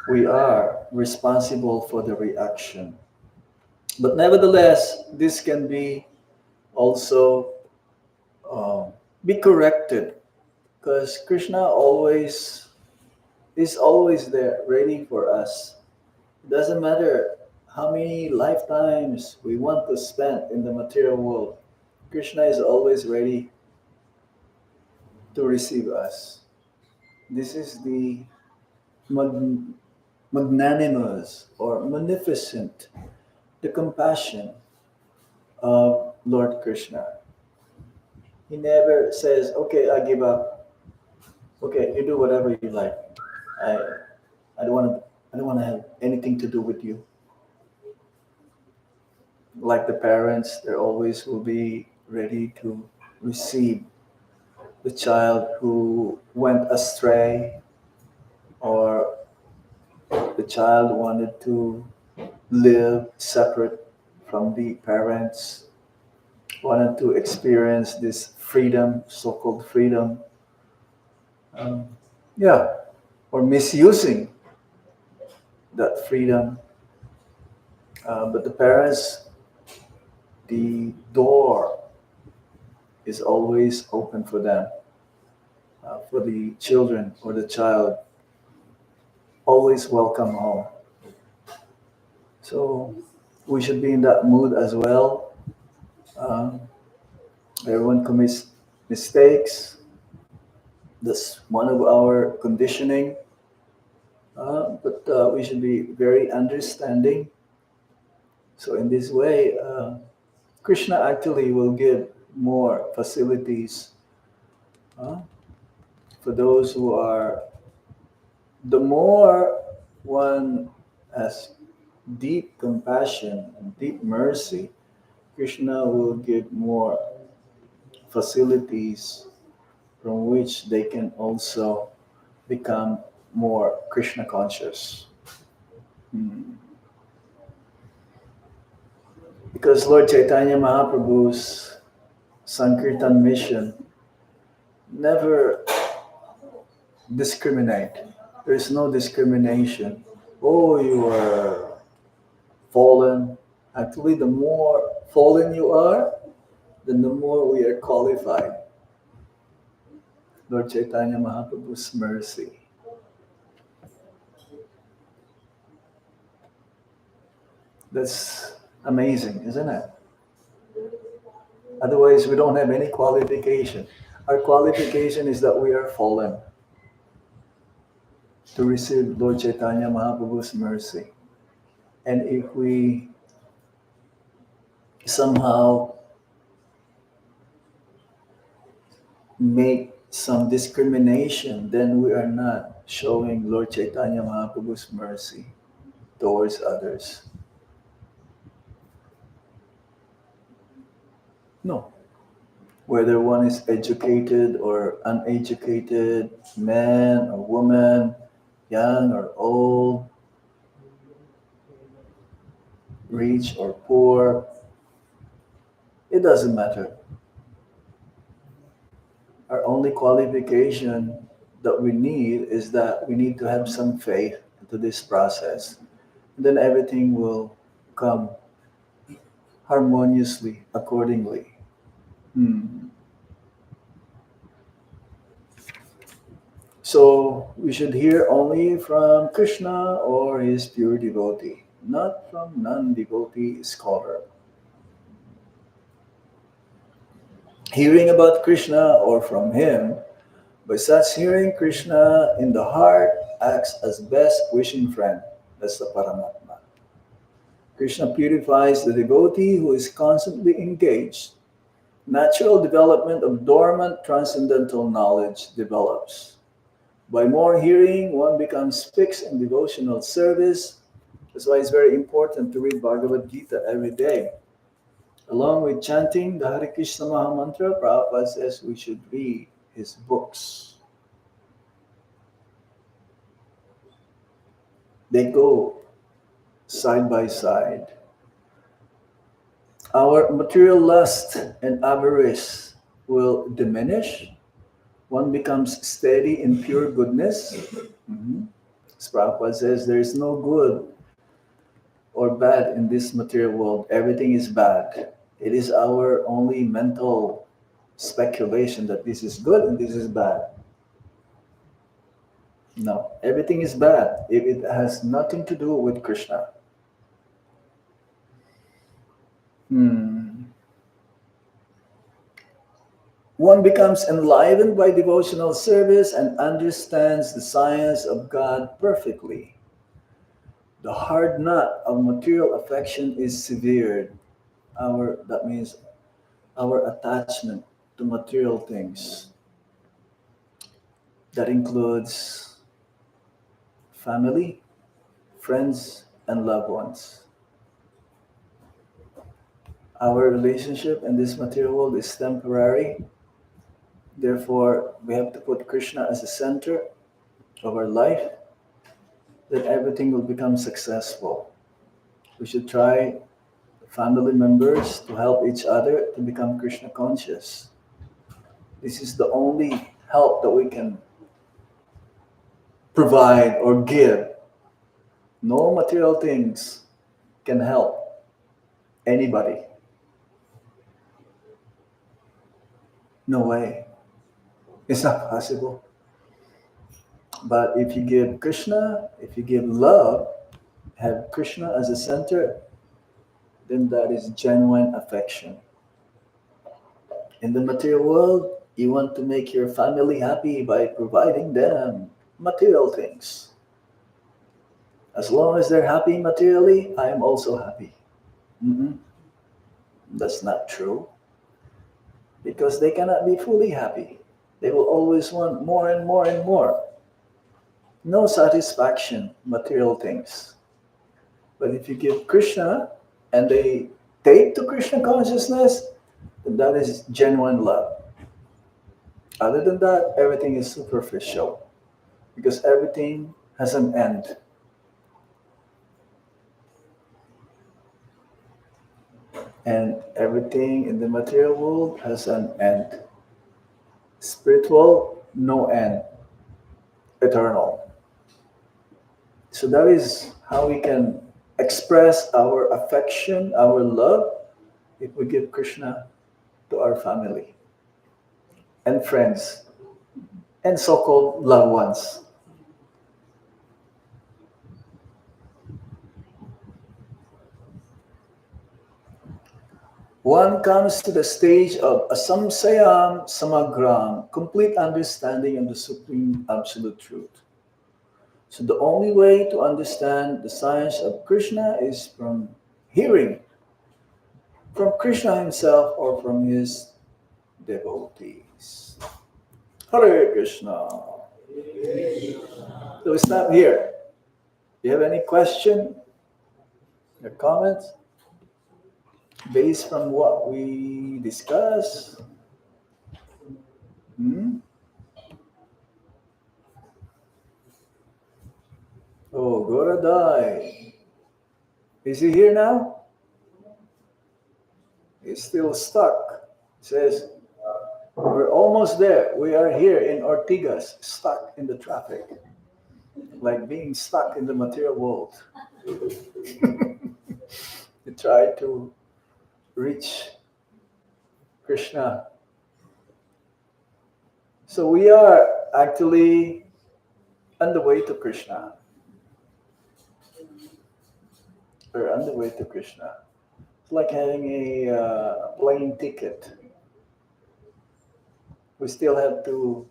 we are responsible for the reaction. But nevertheless, this can be also be corrected, because Krishna always is always there ready for us. It doesn't matter how many lifetimes we want to spend in the material world. Krishna is always ready to receive us. This is the magnanimous or magnificent, the compassion of Lord Krishna. He never says, "Okay, I give up. Okay, you do whatever you like. I, I don't want to. I don't want to have anything to do with you." Like the parents, they always will be ready to receive the child who went astray, or the child wanted to live separate from the parents, wanted to experience this freedom, so-called freedom. Um, yeah, or misusing that freedom. But the parents, the door is always open for them, for the children or the child, always welcome home. So we should be in that mood as well. Um, Everyone commits mistakes. That's one of our conditioning. But we should be very understanding. So in this way, Krishna actually will give more facilities uh, for those who are. The more one has deep compassion and deep mercy, Krishna will give more facilities from which they can also become more Krishna conscious. Hmm. Because Lord Chaitanya Mahaprabhu's Sankirtan mission never discriminate. There is no discrimination. Oh, you are fallen. Actually, the more fallen you are, then the more we are qualified. Lord Chaitanya Mahaprabhu's mercy. That's amazing, isn't it? Otherwise, we don't have any qualification. Our qualification is that we are fallen to receive Lord Chaitanya Mahaprabhu's mercy. And if we somehow make some discrimination, then we are not showing Lord Chaitanya Mahaprabhu's mercy towards others. No. Whether one is educated or uneducated, man or woman, young or old, rich or poor, it doesn't matter. Our only qualification that we need is that we need to have some faith into this process. And then everything will come harmoniously, accordingly. Hmm. So we should hear only from Krishna or his pure devotee, not from non-devotee scholar. Hearing about Krishna or from him, by such hearing Krishna in the heart acts as best wishing friend. That's the Paramatma. Krishna purifies the devotee who is constantly engaged. Natural development of dormant transcendental knowledge develops. By more hearing, one becomes fixed in devotional service. That's why it's very important to read Bhagavad Gita every day. Along with chanting the Hare Krishna Maha Mantra, Prabhupada says we should read his books. They go side by side. Our material lust and avarice will diminish. One becomes steady in pure goodness. As Prabhupada says, there is no good or bad in this material world. Everything is bad. It is our only mental speculation that this is good and this is bad. No, everything is bad if it has nothing to do with Krishna. One becomes enlivened by devotional service and understands the science of God perfectly. The hard knot of material affection is severed. That means our attachment to material things. That includes family, friends, and loved ones. Our relationship in this material world is temporary. Therefore, we have to put Krishna as the center of our life, that everything will become successful. We should try, family members, to help each other to become Krishna conscious. This is the only help that we can provide or give. No material things can help anybody. No way. It's not possible. But if you give Krishna, if you give love, have Krishna as a center, then that is genuine affection. In the material world, you want to make your family happy by providing them material things. As long as they're happy materially, I am also happy. That's not true. Because they cannot be fully happy. They will always want more and more and more. No satisfaction, material things. But if you give Krishna and they take to Krishna consciousness, then that is genuine love. Other than that, everything is superficial because everything has an end. And everything in the material world has an end. Spiritual, no end. Eternal. So that is how we can express our affection, our love, if we give Krishna to our family and friends and so-called loved ones. One comes to the stage of asamsayam samagram, complete understanding of the supreme absolute truth. So the only way to understand the science of Krishna is from hearing from Krishna himself or from his devotees. Hare Krishna. So we stop here. Do you have any question or comments based from what we discussed? Oh, Goradai. Is he here now? He's still stuck. It says, we're almost there. We are here in Ortigas, stuck in the traffic. Like being stuck in the material world. You try to reach Krishna. So we are actually on the way to Krishna. We're on the way to Krishna. It's like having a plane ticket. We still have to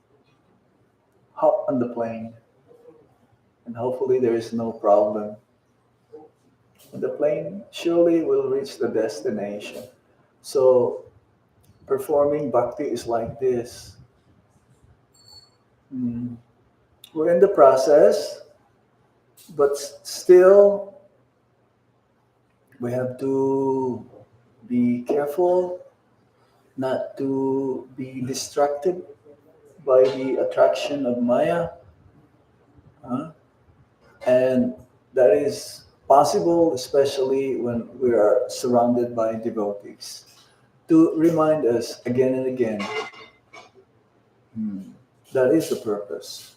hop on the plane, and hopefully there is no problem. The plane surely will reach the destination. So performing bhakti is like this. Mm. We're in the process, but still we have to be careful not to be distracted by the attraction of Maya. Huh? And that is possible, especially when we are surrounded by devotees, to remind us again and again. That is the purpose.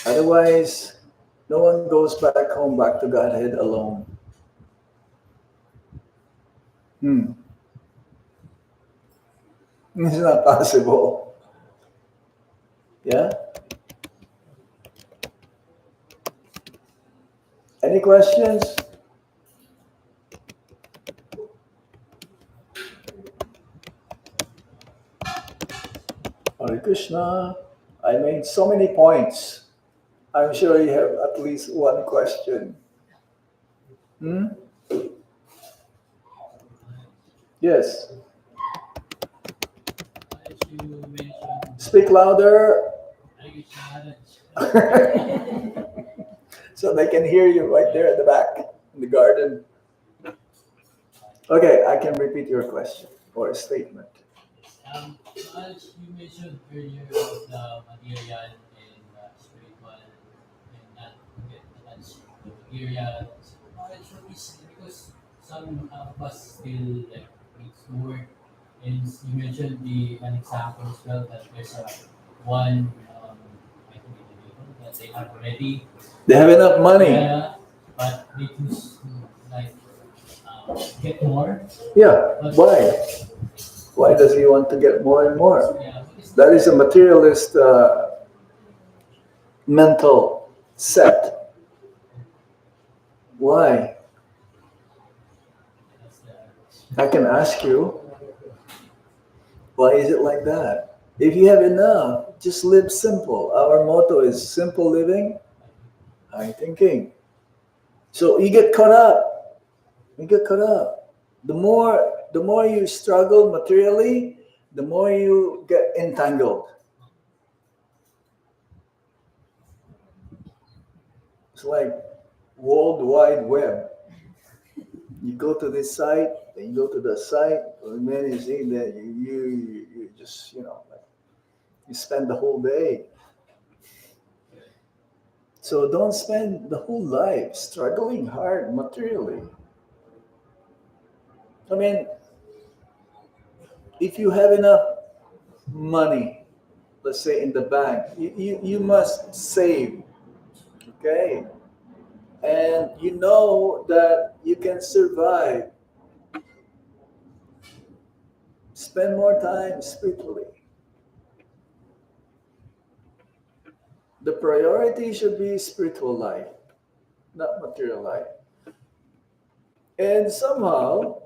Otherwise, no one goes back home, back to Godhead alone. Hmm. It's not possible. Yeah? Any questions? Hare Krishna. I made so many points. I'm sure you have at least one question. Hmm? Yes. As you mentioned, Speak louder. So they can hear you right there at the back in the garden. Okay, I can repeat your question or statement. As you mentioned earlier about the material and spiritual and not get attached to material. So it's because some of us still like needs to work. And you mentioned an example as well that there's one I think individual that they have already They have enough money. but they choose to like get more. Yeah. But Why? Why does he want to get more and more? yeah, That is a materialist mental set. Why? that's the I can ask you, why is it like that? If you have enough, just live simple. Our motto is simple living, high thinking. So you get caught up. You get caught up. The more you struggle materially, the more you get entangled. It's like World Wide Web. You go to this site, then you go to the site, and then you see that you just like, you spend the whole day. So don't spend the whole life struggling hard materially. I mean, if you have enough money, let's say in the bank, you must save, okay? And you know that you can survive. Spend more time spiritually. The priority should be spiritual life, not material life. And somehow,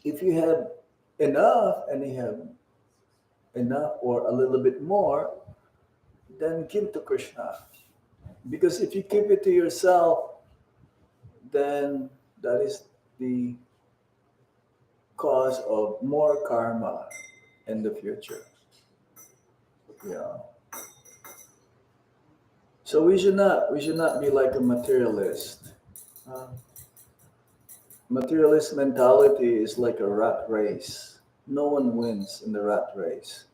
if you have enough and you have enough or a little bit more, then give to Krishna. Because if you keep it to yourself, then that is the cause of more karma in the future. Yeah. So we should not be like a materialist. Uh, Materialist mentality is like a rat race. No one wins in the rat race.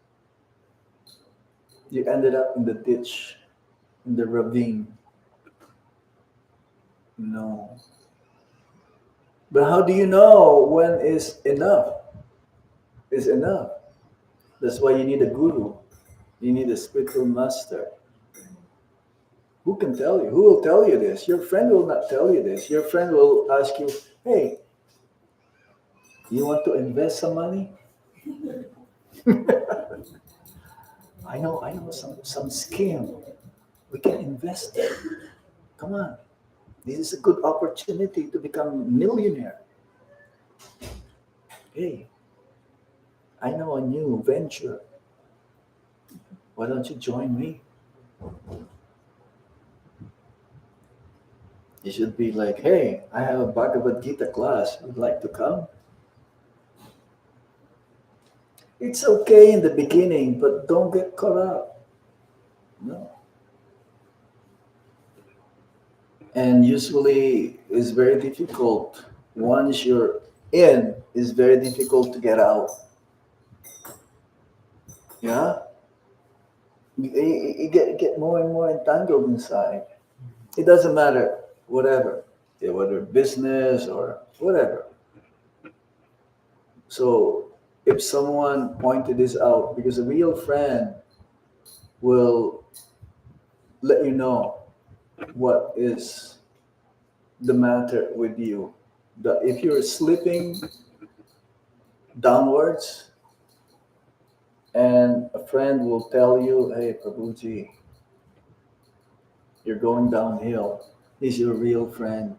You ended up in the ditch, in the ravine. No. But how do you know when is enough? Is enough. That's why you need a guru. You need a spiritual master. Who can tell you? Who will tell you this? Your friend will not tell you this. Your friend will ask you, hey, you want to invest some money? I know some scheme. We can invest it. Come on. This is a good opportunity to become a millionaire. Hey, I know a new venture. Why don't you join me? You should be like, hey, I have a Bhagavad Gita class. Would like to come? It's okay in the beginning, but don't get caught up. No. And usually it's very difficult. Once you're in, it's very difficult to get out. Yeah? You get more and more entangled inside. It doesn't matter, whatever. Yeah, whether business or whatever. So if someone pointed this out, because a real friend will let you know what is the matter with you. If you're slipping downwards, and a friend will tell you, hey, Prabhuji, you're going downhill. He's your real friend.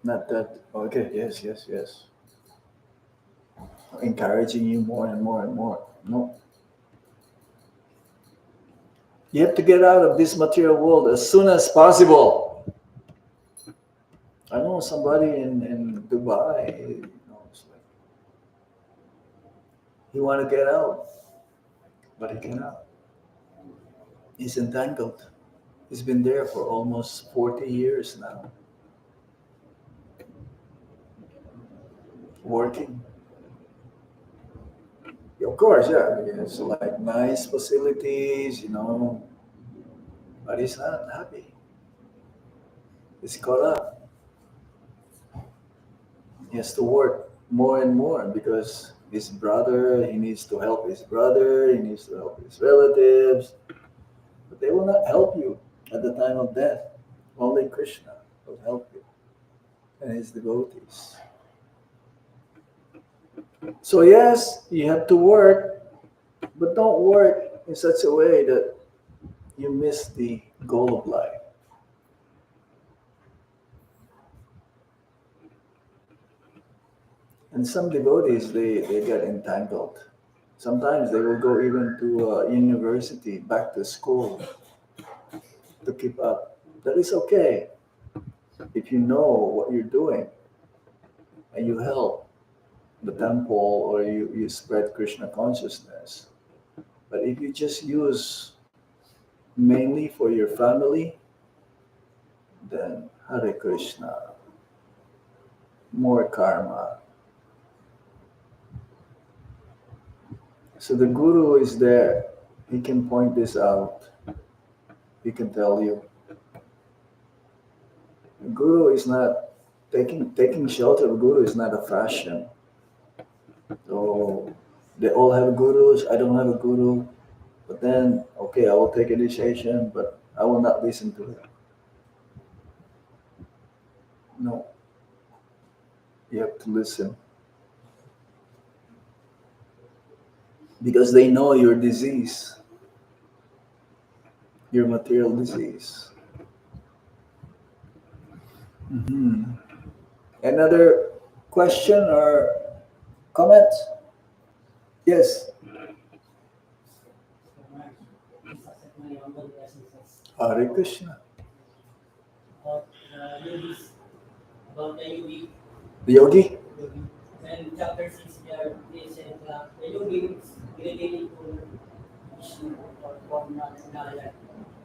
Not that, okay, yes, yes, yes. Encouraging you more and more and more. No. You have to get out of this material world as soon as possible. I know somebody in Dubai, it's like, he want to get out, but he cannot. He's entangled. He's been there for almost 40 years now, working. Of course, yeah, it's like nice facilities, but he's not happy. He's caught up. He has to work more and more because his brother, he needs to help his brother, he needs to help his relatives, but they will not help you at the time of death. Only Krishna will help you and his devotees. So, yes, you have to work, but don't work in such a way that you miss the goal of life. And some devotees, they get entangled. Sometimes they will go even to university, back to school to keep up. That is okay if you know what you're doing and you help the temple or you spread Krishna consciousness. But if you just use mainly for your family, then Hare Krishna, more karma. So the guru is there. He can point this out. He can tell you. The guru is not taking shelter of guru is not a fashion. So they all have gurus. I don't have a guru. But then, okay, I will take initiation, but I will not listen to him. No, you have to listen. Because they know your disease, your material disease. Mhm. Another question or comment? Yes. Hare Krishna. About yogis, about the yogi, The yogi? and chapter 6 there, they said the yogi is related to Vishnu or Brahma and Narayan.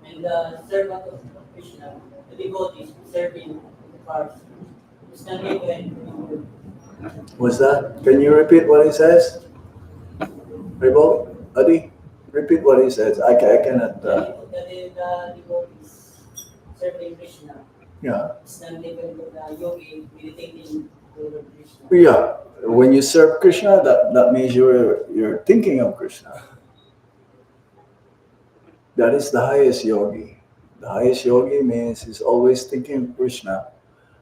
And the servant of Krishna, the devotees serving the cars, is not even What's that? Can you repeat what he says? Rebo? Adi? Repeat what he says. I cannot. the devotees serving Krishna. Yeah. It's not even the yogi meditating to Krishna. Yeah. When you serve Krishna, that means you're thinking of Krishna. That is the highest yogi. The highest yogi means he's always thinking of Krishna,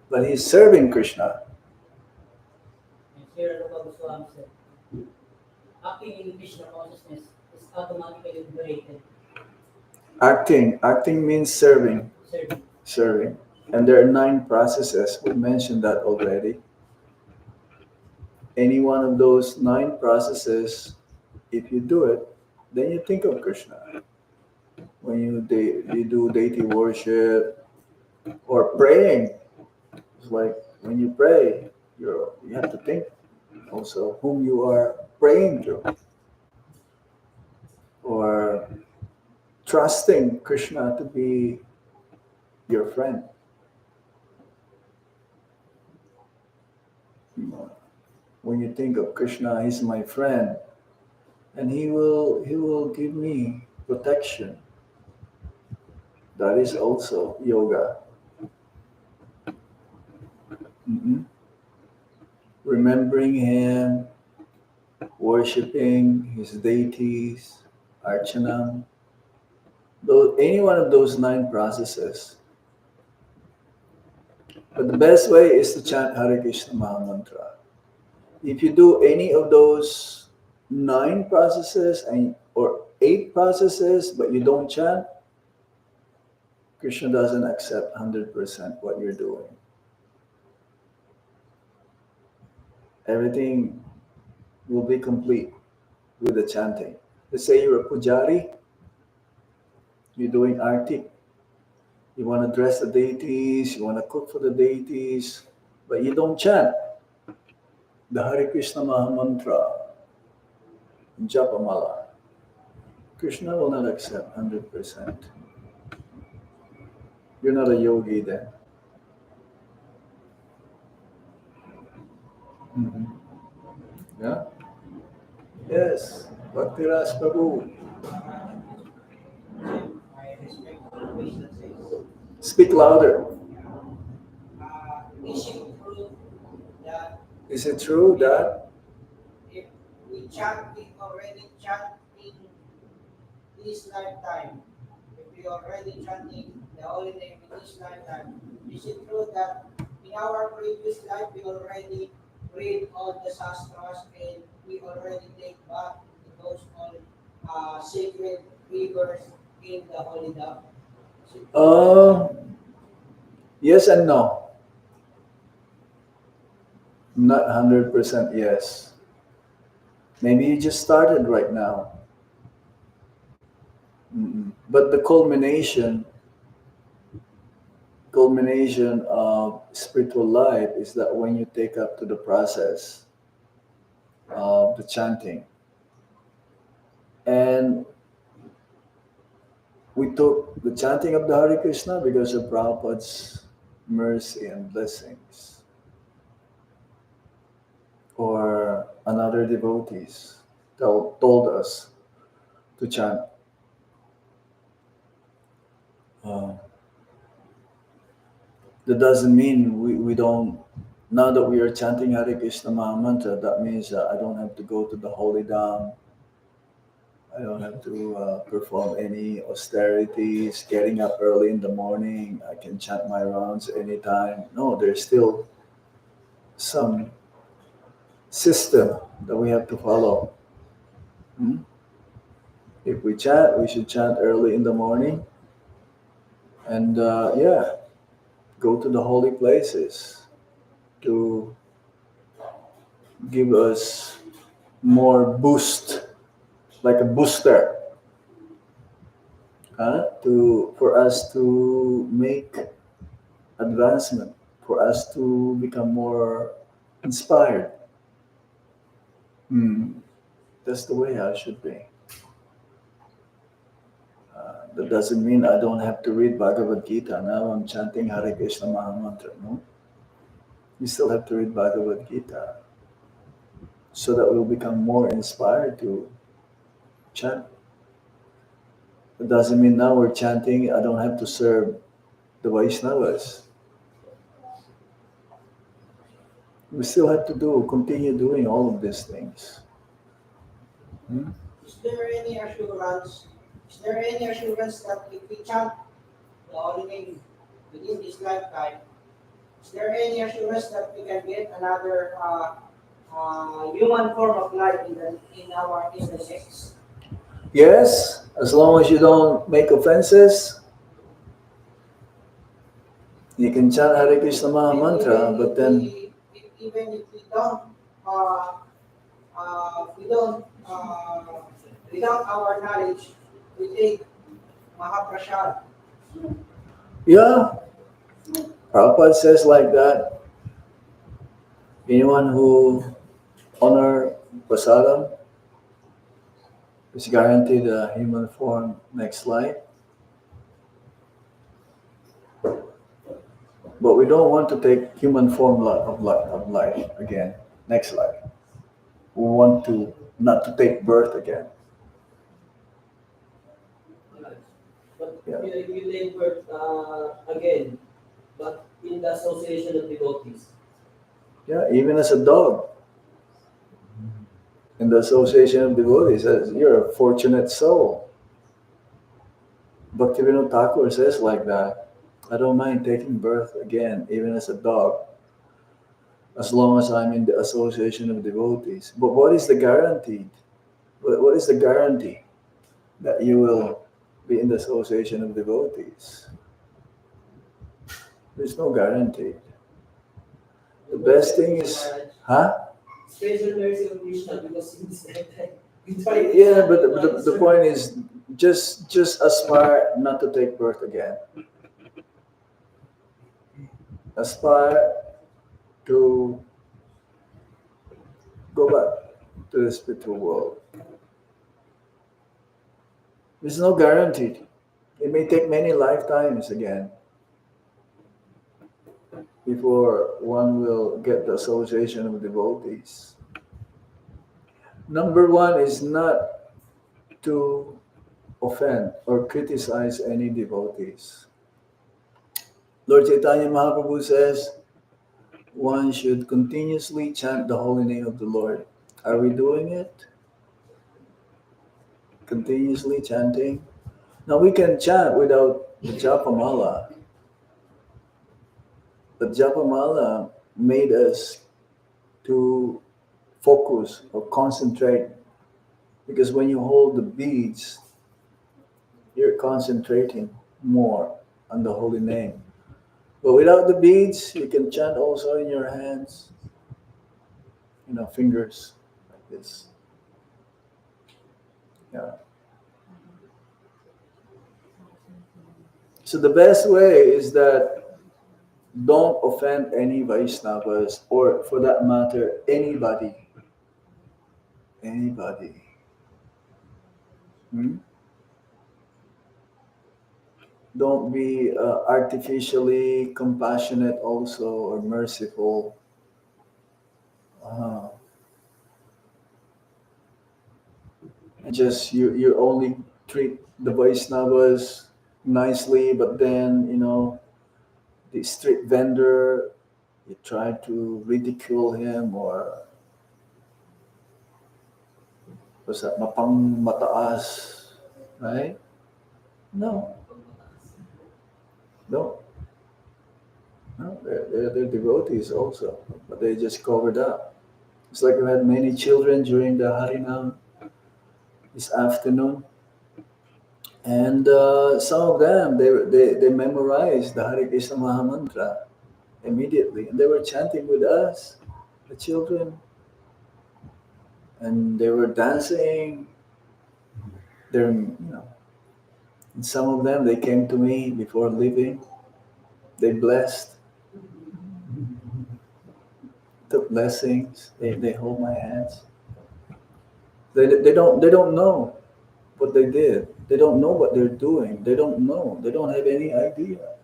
but he's serving Krishna. And here the Goswami said, acting in Krishna consciousness is automatically liberated. Acting means serving. Serving. Serving. And there are 9 processes. We mentioned that already. Any one of those 9 processes, if you do it, then you think of Krishna. When you do deity worship or praying, it's like when you pray, you have to think also whom you are praying to, or trusting Krishna to be your friend. When you think of Krishna, he's my friend, and he will give me protection. That is also yoga. Mhm. Remembering him, worshiping his deities, archanam. Though any one of those 9 processes. But the best way is to chant Hare Krishna Maha Mantra. If you do any of those 9 processes or 8 processes, but you don't chant, Krishna doesn't accept 100% what you're doing. Everything will be complete with the chanting. Let's say you're a pujari, you're doing arti. You want to dress the deities, you want to cook for the deities, but you don't chant the Hare Krishna Maha Mantra, Japamala. Krishna will not accept 100%. You're not a yogi then. Mhm. Yeah? Yes. Bhaktiras Prabhu. I respect the question says, Speak louder. is it true that Is it true that if we chant, we already chant in this lifetime, if we already chanting the holy name in this lifetime, is it true that in our previous life we already read all the sastras and we already take bath into those all sacred rivers in the holy dam? Is it true? yes and no? Not 100% yes. Maybe you just started right now. But the culmination of spiritual life is that when you take up to the process of the chanting. And we took the chanting of the Hare Krishna because of Prabhupada's mercy and blessings, or another devotees told us to chant. Uh, that doesn't mean we don't. Now that we are chanting Hare Krishna Maha Mantra, that means that I don't have to go to the holy dham. I don't have to perform any austerities, getting up early in the morning. I can chant my rounds anytime. No, there's still some system that we have to follow. Hmm? If we chant, we should chant early in the morning, and go to the holy places to give us more boost, like a booster, to for us to make advancement, for us to become more inspired. Hmm. That's the way I should be. That doesn't mean I don't have to read Bhagavad Gita. Now I'm chanting Hare Krishna Maha Mantra. No, you still have to read Bhagavad Gita so that we'll become more inspired to chant. It doesn't mean now we're chanting, I don't have to serve the Vaishnavas. We still have to continue doing all of these things. Hmm? Is there any assurance? Is there any assurance that if we chant the holy name within this lifetime, is there any assurance that we can get another human form of life in our in the next? Yes, as long as you don't make offenses, you can chant Hare Krishna Maha Mantra, but then, Even if we don't, uh, we don't, without our knowledge, we take Mahaprasad. yeah, Prabhupada says like that. Anyone who honor prasadam is guaranteed a human form next life. But we don't want to take human form of life again, next life. We want to not to take birth again. But Yeah. you take birth again, but in the association of devotees. Yeah, even as a dog. In the association of devotees says, you're a fortunate soul. Bhaktivinoda Thakur says like that. I don't mind taking birth again, even as a dog, as long as I'm in the association of devotees. But what is the guarantee? What is the guarantee that you will be in the association of devotees? There's no guarantee. The best thing is, huh? Special mercy of Krishna because in this lifetime, we try Yeah, but the point is just aspire not to take birth again. Aspire to go back to the spiritual world. There's no guarantee. It may take many lifetimes again before one will get the association of devotees. Number one is not to offend or criticize any devotees. Lord Chaitanya Mahaprabhu says one should continuously chant the holy name of the Lord. Are we doing it? Continuously chanting? Now we can chant without the Japamala. The Japamala made us to focus or concentrate, because when you hold the beads, you're concentrating more on the holy name. But without the beads, you can chant also in your hands, fingers like this. Yeah. So the best way is that don't offend any Vaishnavas, or for that matter, anybody. Anybody. Hmm? Don't be artificially compassionate also or merciful. Uh, just you only treat the Vaishnavas nicely, but then the street vendor, you try to ridicule him, or was that mapang mataas, right? No, no, no. They're devotees also, but they just covered up. It's like we had many children during the Harinam this afternoon, and some of them they memorized the Hare Krishna Maha Mantra immediately, and they were chanting with us, the children, and they were dancing. And some of them, they came to me before leaving. They blessed, took blessings. They hold my hands. They don't know what they did. They don't know what they're doing. They don't know. They don't have any idea.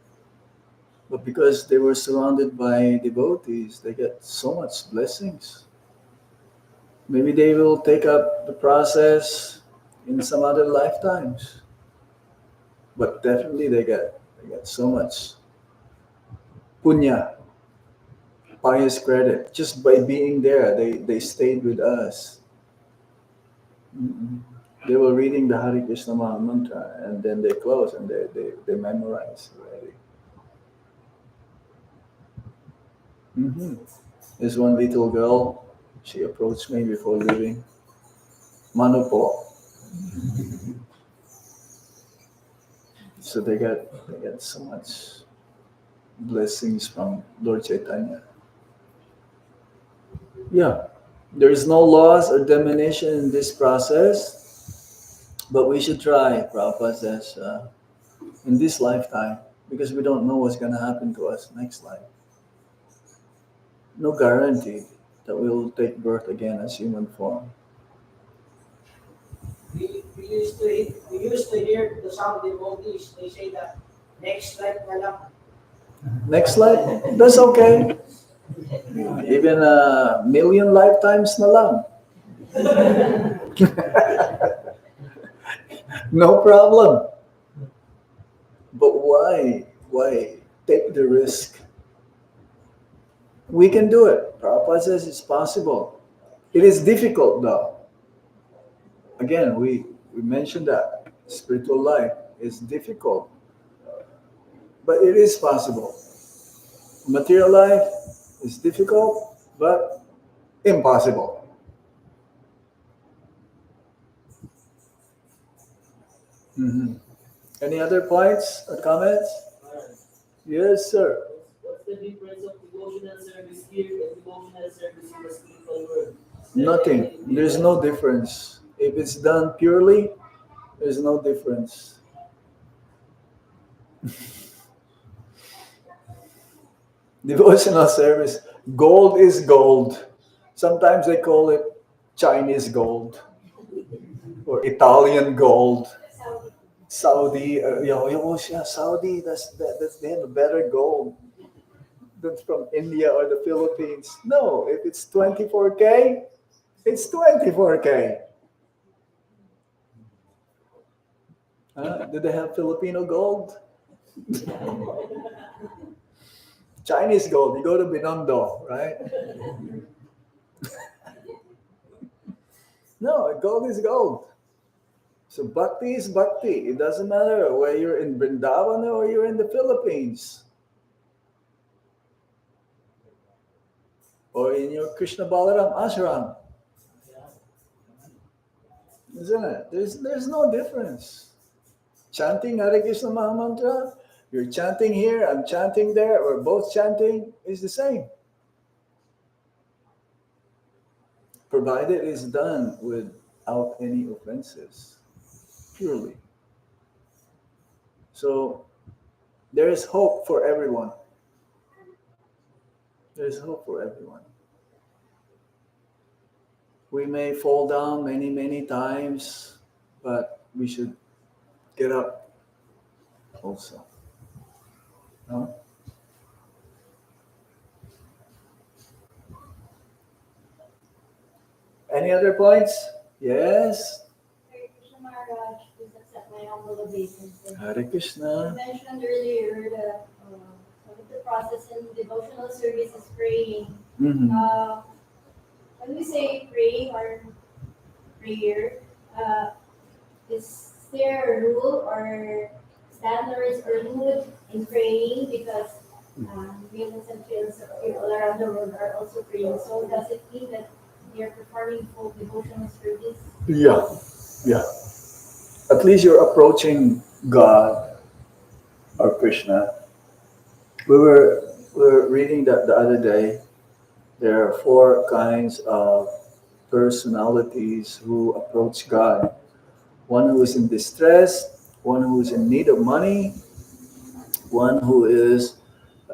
But because they were surrounded by devotees, they get so much blessings. Maybe they will take up the process in some other lifetimes. But definitely they get so much punya, pious credit, just by being there. They stayed with us. Mm-mm. They were reading the Hare Krishna Maha Mantra, and then they close and they memorize already. There's one little girl, she approached me before leaving. Mano po. So they get so much blessings from Lord Chaitanya. Yeah, there is no loss or diminution in this process, but we should try, Prabhupada says, in this lifetime, because we don't know what's going to happen to us next life. No guarantee that we'll take birth again as human form. We used to hear to some devotees, they say that next life na lang. Next life, that's okay. Even a million lifetimes na lang. No problem. But why? Why take the risk? We can do it. Prabhupada says it's possible. It is difficult though. Again, we mentioned that spiritual life is difficult, but it is possible. Material life is difficult, but impossible. Mhm. Any other points or comments? Yes, sir. What's the difference of devotional service here and devotional service in the spiritual world? Nothing. There's no difference. If it's done purely, there's no difference. Devotional service, gold is gold. Sometimes they call it Chinese gold or Italian gold. Saudi, yeah, Saudi. That's they have a better gold than from India or the Philippines. No, if it's 24K, it's 24K. Do they have Filipino gold? Chinese gold. You go to Binondo, right? No, gold is gold. So bhakti is bhakti. It doesn't matter whether you're in Vrindavan or you're in the Philippines or in your Krishna Balaram ashram, isn't it? There's no difference. Chanting Hare Krishna Mahamantra, you're chanting here, I'm chanting there, or both chanting is the same. Provided it's done without any offenses, purely. So there is hope for everyone. There is hope for everyone. We may fall down many, many times, but we should get up also. No? Any other points? Yes? Hare Krishna Maharaj, please accept my humble obeisances. Hare You Krishna. mentioned earlier that one of the process in devotional service is praying. Mhm. When we say praying or prayer, is there a rule or standards or mood in praying? Because millions and trillions of people around the world are also praying. So does it mean that you're performing full devotional service? Yeah, yeah. At least you're approaching God or Krishna. We were reading that the other day. There are four kinds of personalities who approach God. One who is in distress, one who is in need of money, one who is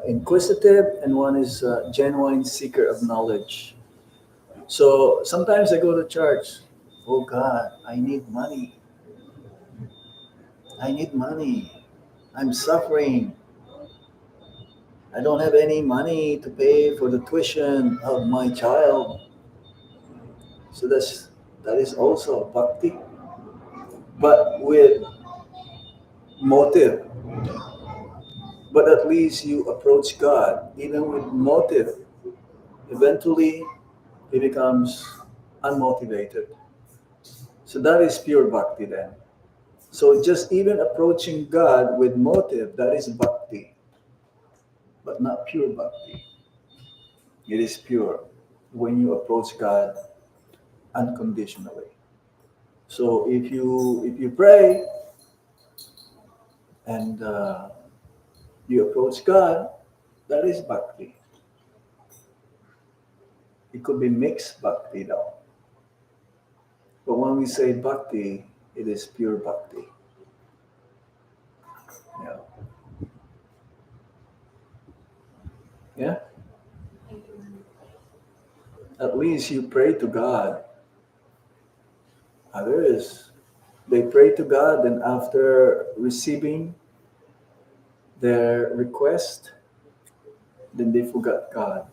inquisitive, and one is a genuine seeker of knowledge. So sometimes I go to church. Oh God, I need money. I need money. I'm suffering. I don't have any money to pay for the tuition of my child. So that is also bhakti, but with motive. But at least you approach God even with motive. Eventually, he becomes unmotivated. So that is pure bhakti then. So just even approaching God with motive, that is bhakti, but not pure bhakti. It is pure when you approach God unconditionally. So if you pray and you approach God, that is bhakti. It could be mixed bhakti though. But when we say bhakti, it is pure bhakti. Yeah. Yeah? At least you pray to God. Others, they pray to God, and after receiving their request, then they forgot God.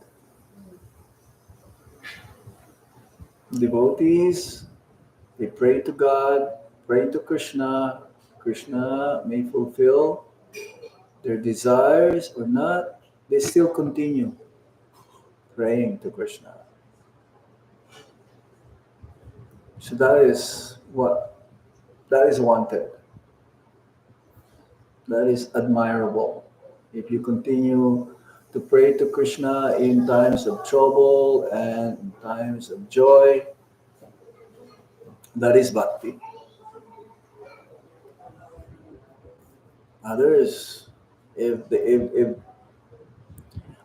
Devotees, they pray to God, pray to Krishna. Krishna may fulfill their desires or not. They still continue praying to Krishna. So that is wanted. That is admirable. If you continue to pray to Krishna in times of trouble and in times of joy, that is bhakti. Others, if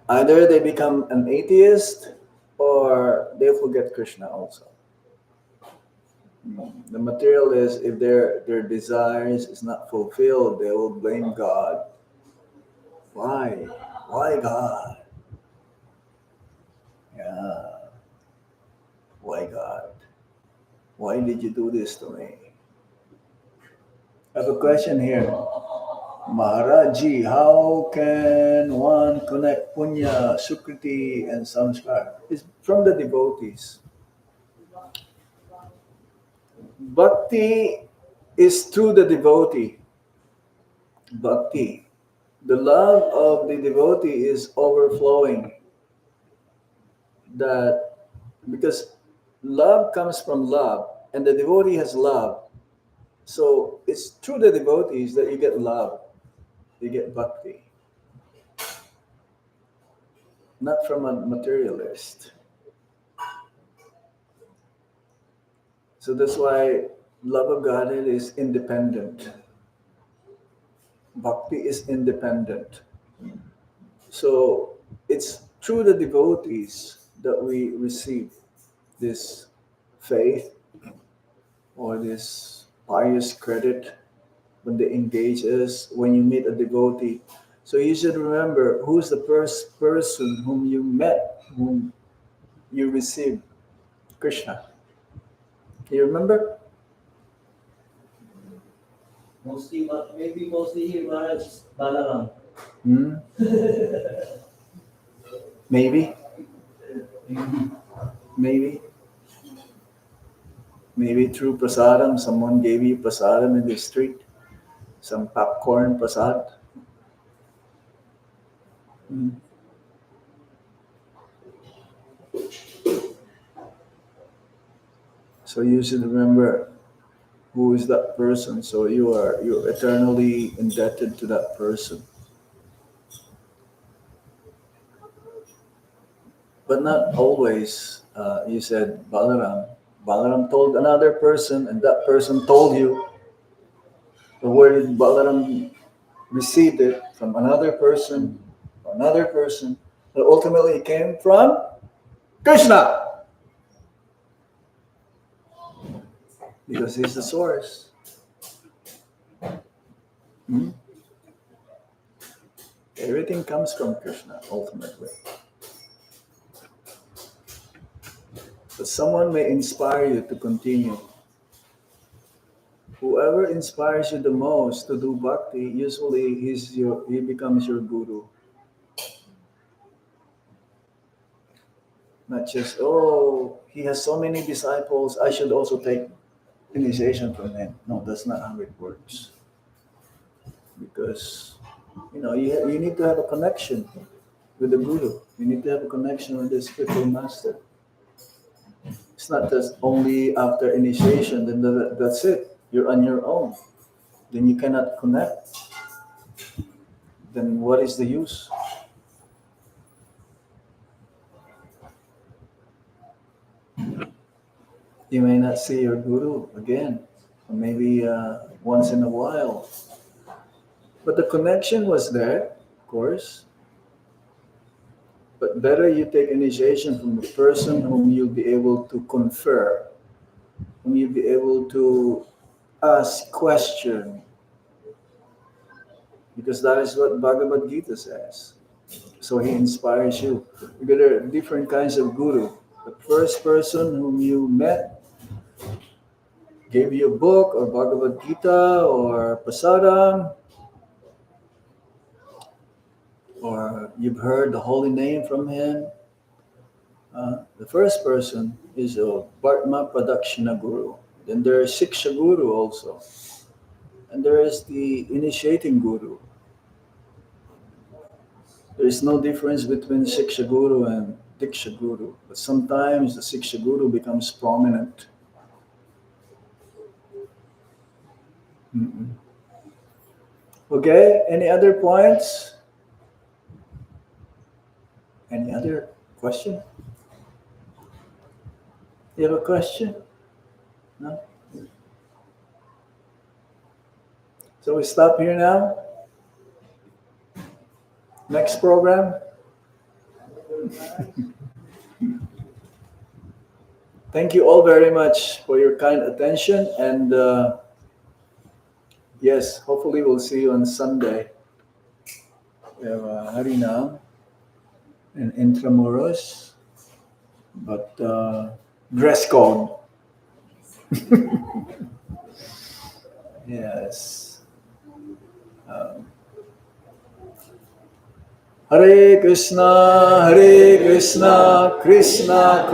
either they become an atheist or they forget Krishna also. The material is, if their desires is not fulfilled, they will blame God. Why? Why God? Yeah. Why God? Why did you do this to me? I have a question here. Maharaji, how can one connect punya, sukriti, and samskar? It's from the devotees. Bhakti is through the devotee. Bhakti. The love of the devotee is overflowing. That because love comes from love, and the devotee has love. So it's through the devotees that you get love, you get bhakti, not from a materialist. So that's why love of Godhead is independent. Bhakti is independent. So it's through the devotees that we receive this faith or this pious credit when they engage us, when you meet a devotee. So you should remember who's the first person whom you met, whom you received Krishna. You remember? Mostly Maharaj Balaram. Hmm? Maybe. Maybe. Maybe through prasadam, someone gave you prasadam in the street, some popcorn prasad. Hmm. So you should remember who is that person. So you're eternally indebted to that person. But not always. You said Balaram. Balaram told another person, and that person told you. But where did Balaram received it from another person, another person, but ultimately it came from Krishna because he's the source. Hmm? Everything comes from Krishna ultimately. But someone may inspire you to continue. Whoever inspires you the most to do bhakti, usually he becomes your guru. Not just, oh, he has so many disciples, I should also take initiation from him. No, that's not how it works. Because, you need to have a connection with the guru. You need to have a connection with the spiritual master. It's not just only after initiation, then that's it. You're on your own. Then you cannot connect. Then what is the use? You may not see your guru again, or maybe once in a while. But the connection was there, of course. But better you take initiation from a person whom you'll be able to confer, whom you'll be able to ask question, because that is what Bhagavad Gita says. So he inspires you. There are different kinds of guru. The first person whom you met gave you a book or Bhagavad Gita or Prasadam, or you've heard the holy name from him. The first person is a Bhartma Pradakshina Guru. Then there is Siksha Guru also. And there is the initiating Guru. There is no difference between Siksha Guru and Diksha Guru. But sometimes the Siksha Guru becomes prominent. Mm-mm. Okay, any other points? Any other question? You have a question? No? So we stop here now? Next program? Thank you all very much for your kind attention, and yes, hopefully we'll see you on Sunday. We have Harinam and Intramuros, but dress code. Yes. Um, Hare Krishna, Krishna Krishna,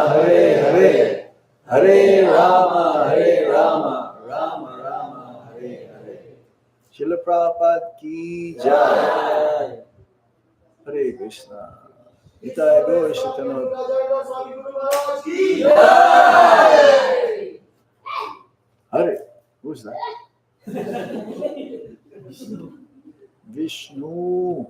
Hare Hare, Hare Rama, Rama Rama, Hare Hare. Srila Prabhupada ki jai. Hare Krishna. Itai go Shitano. Hare. Who's that? Vishnu.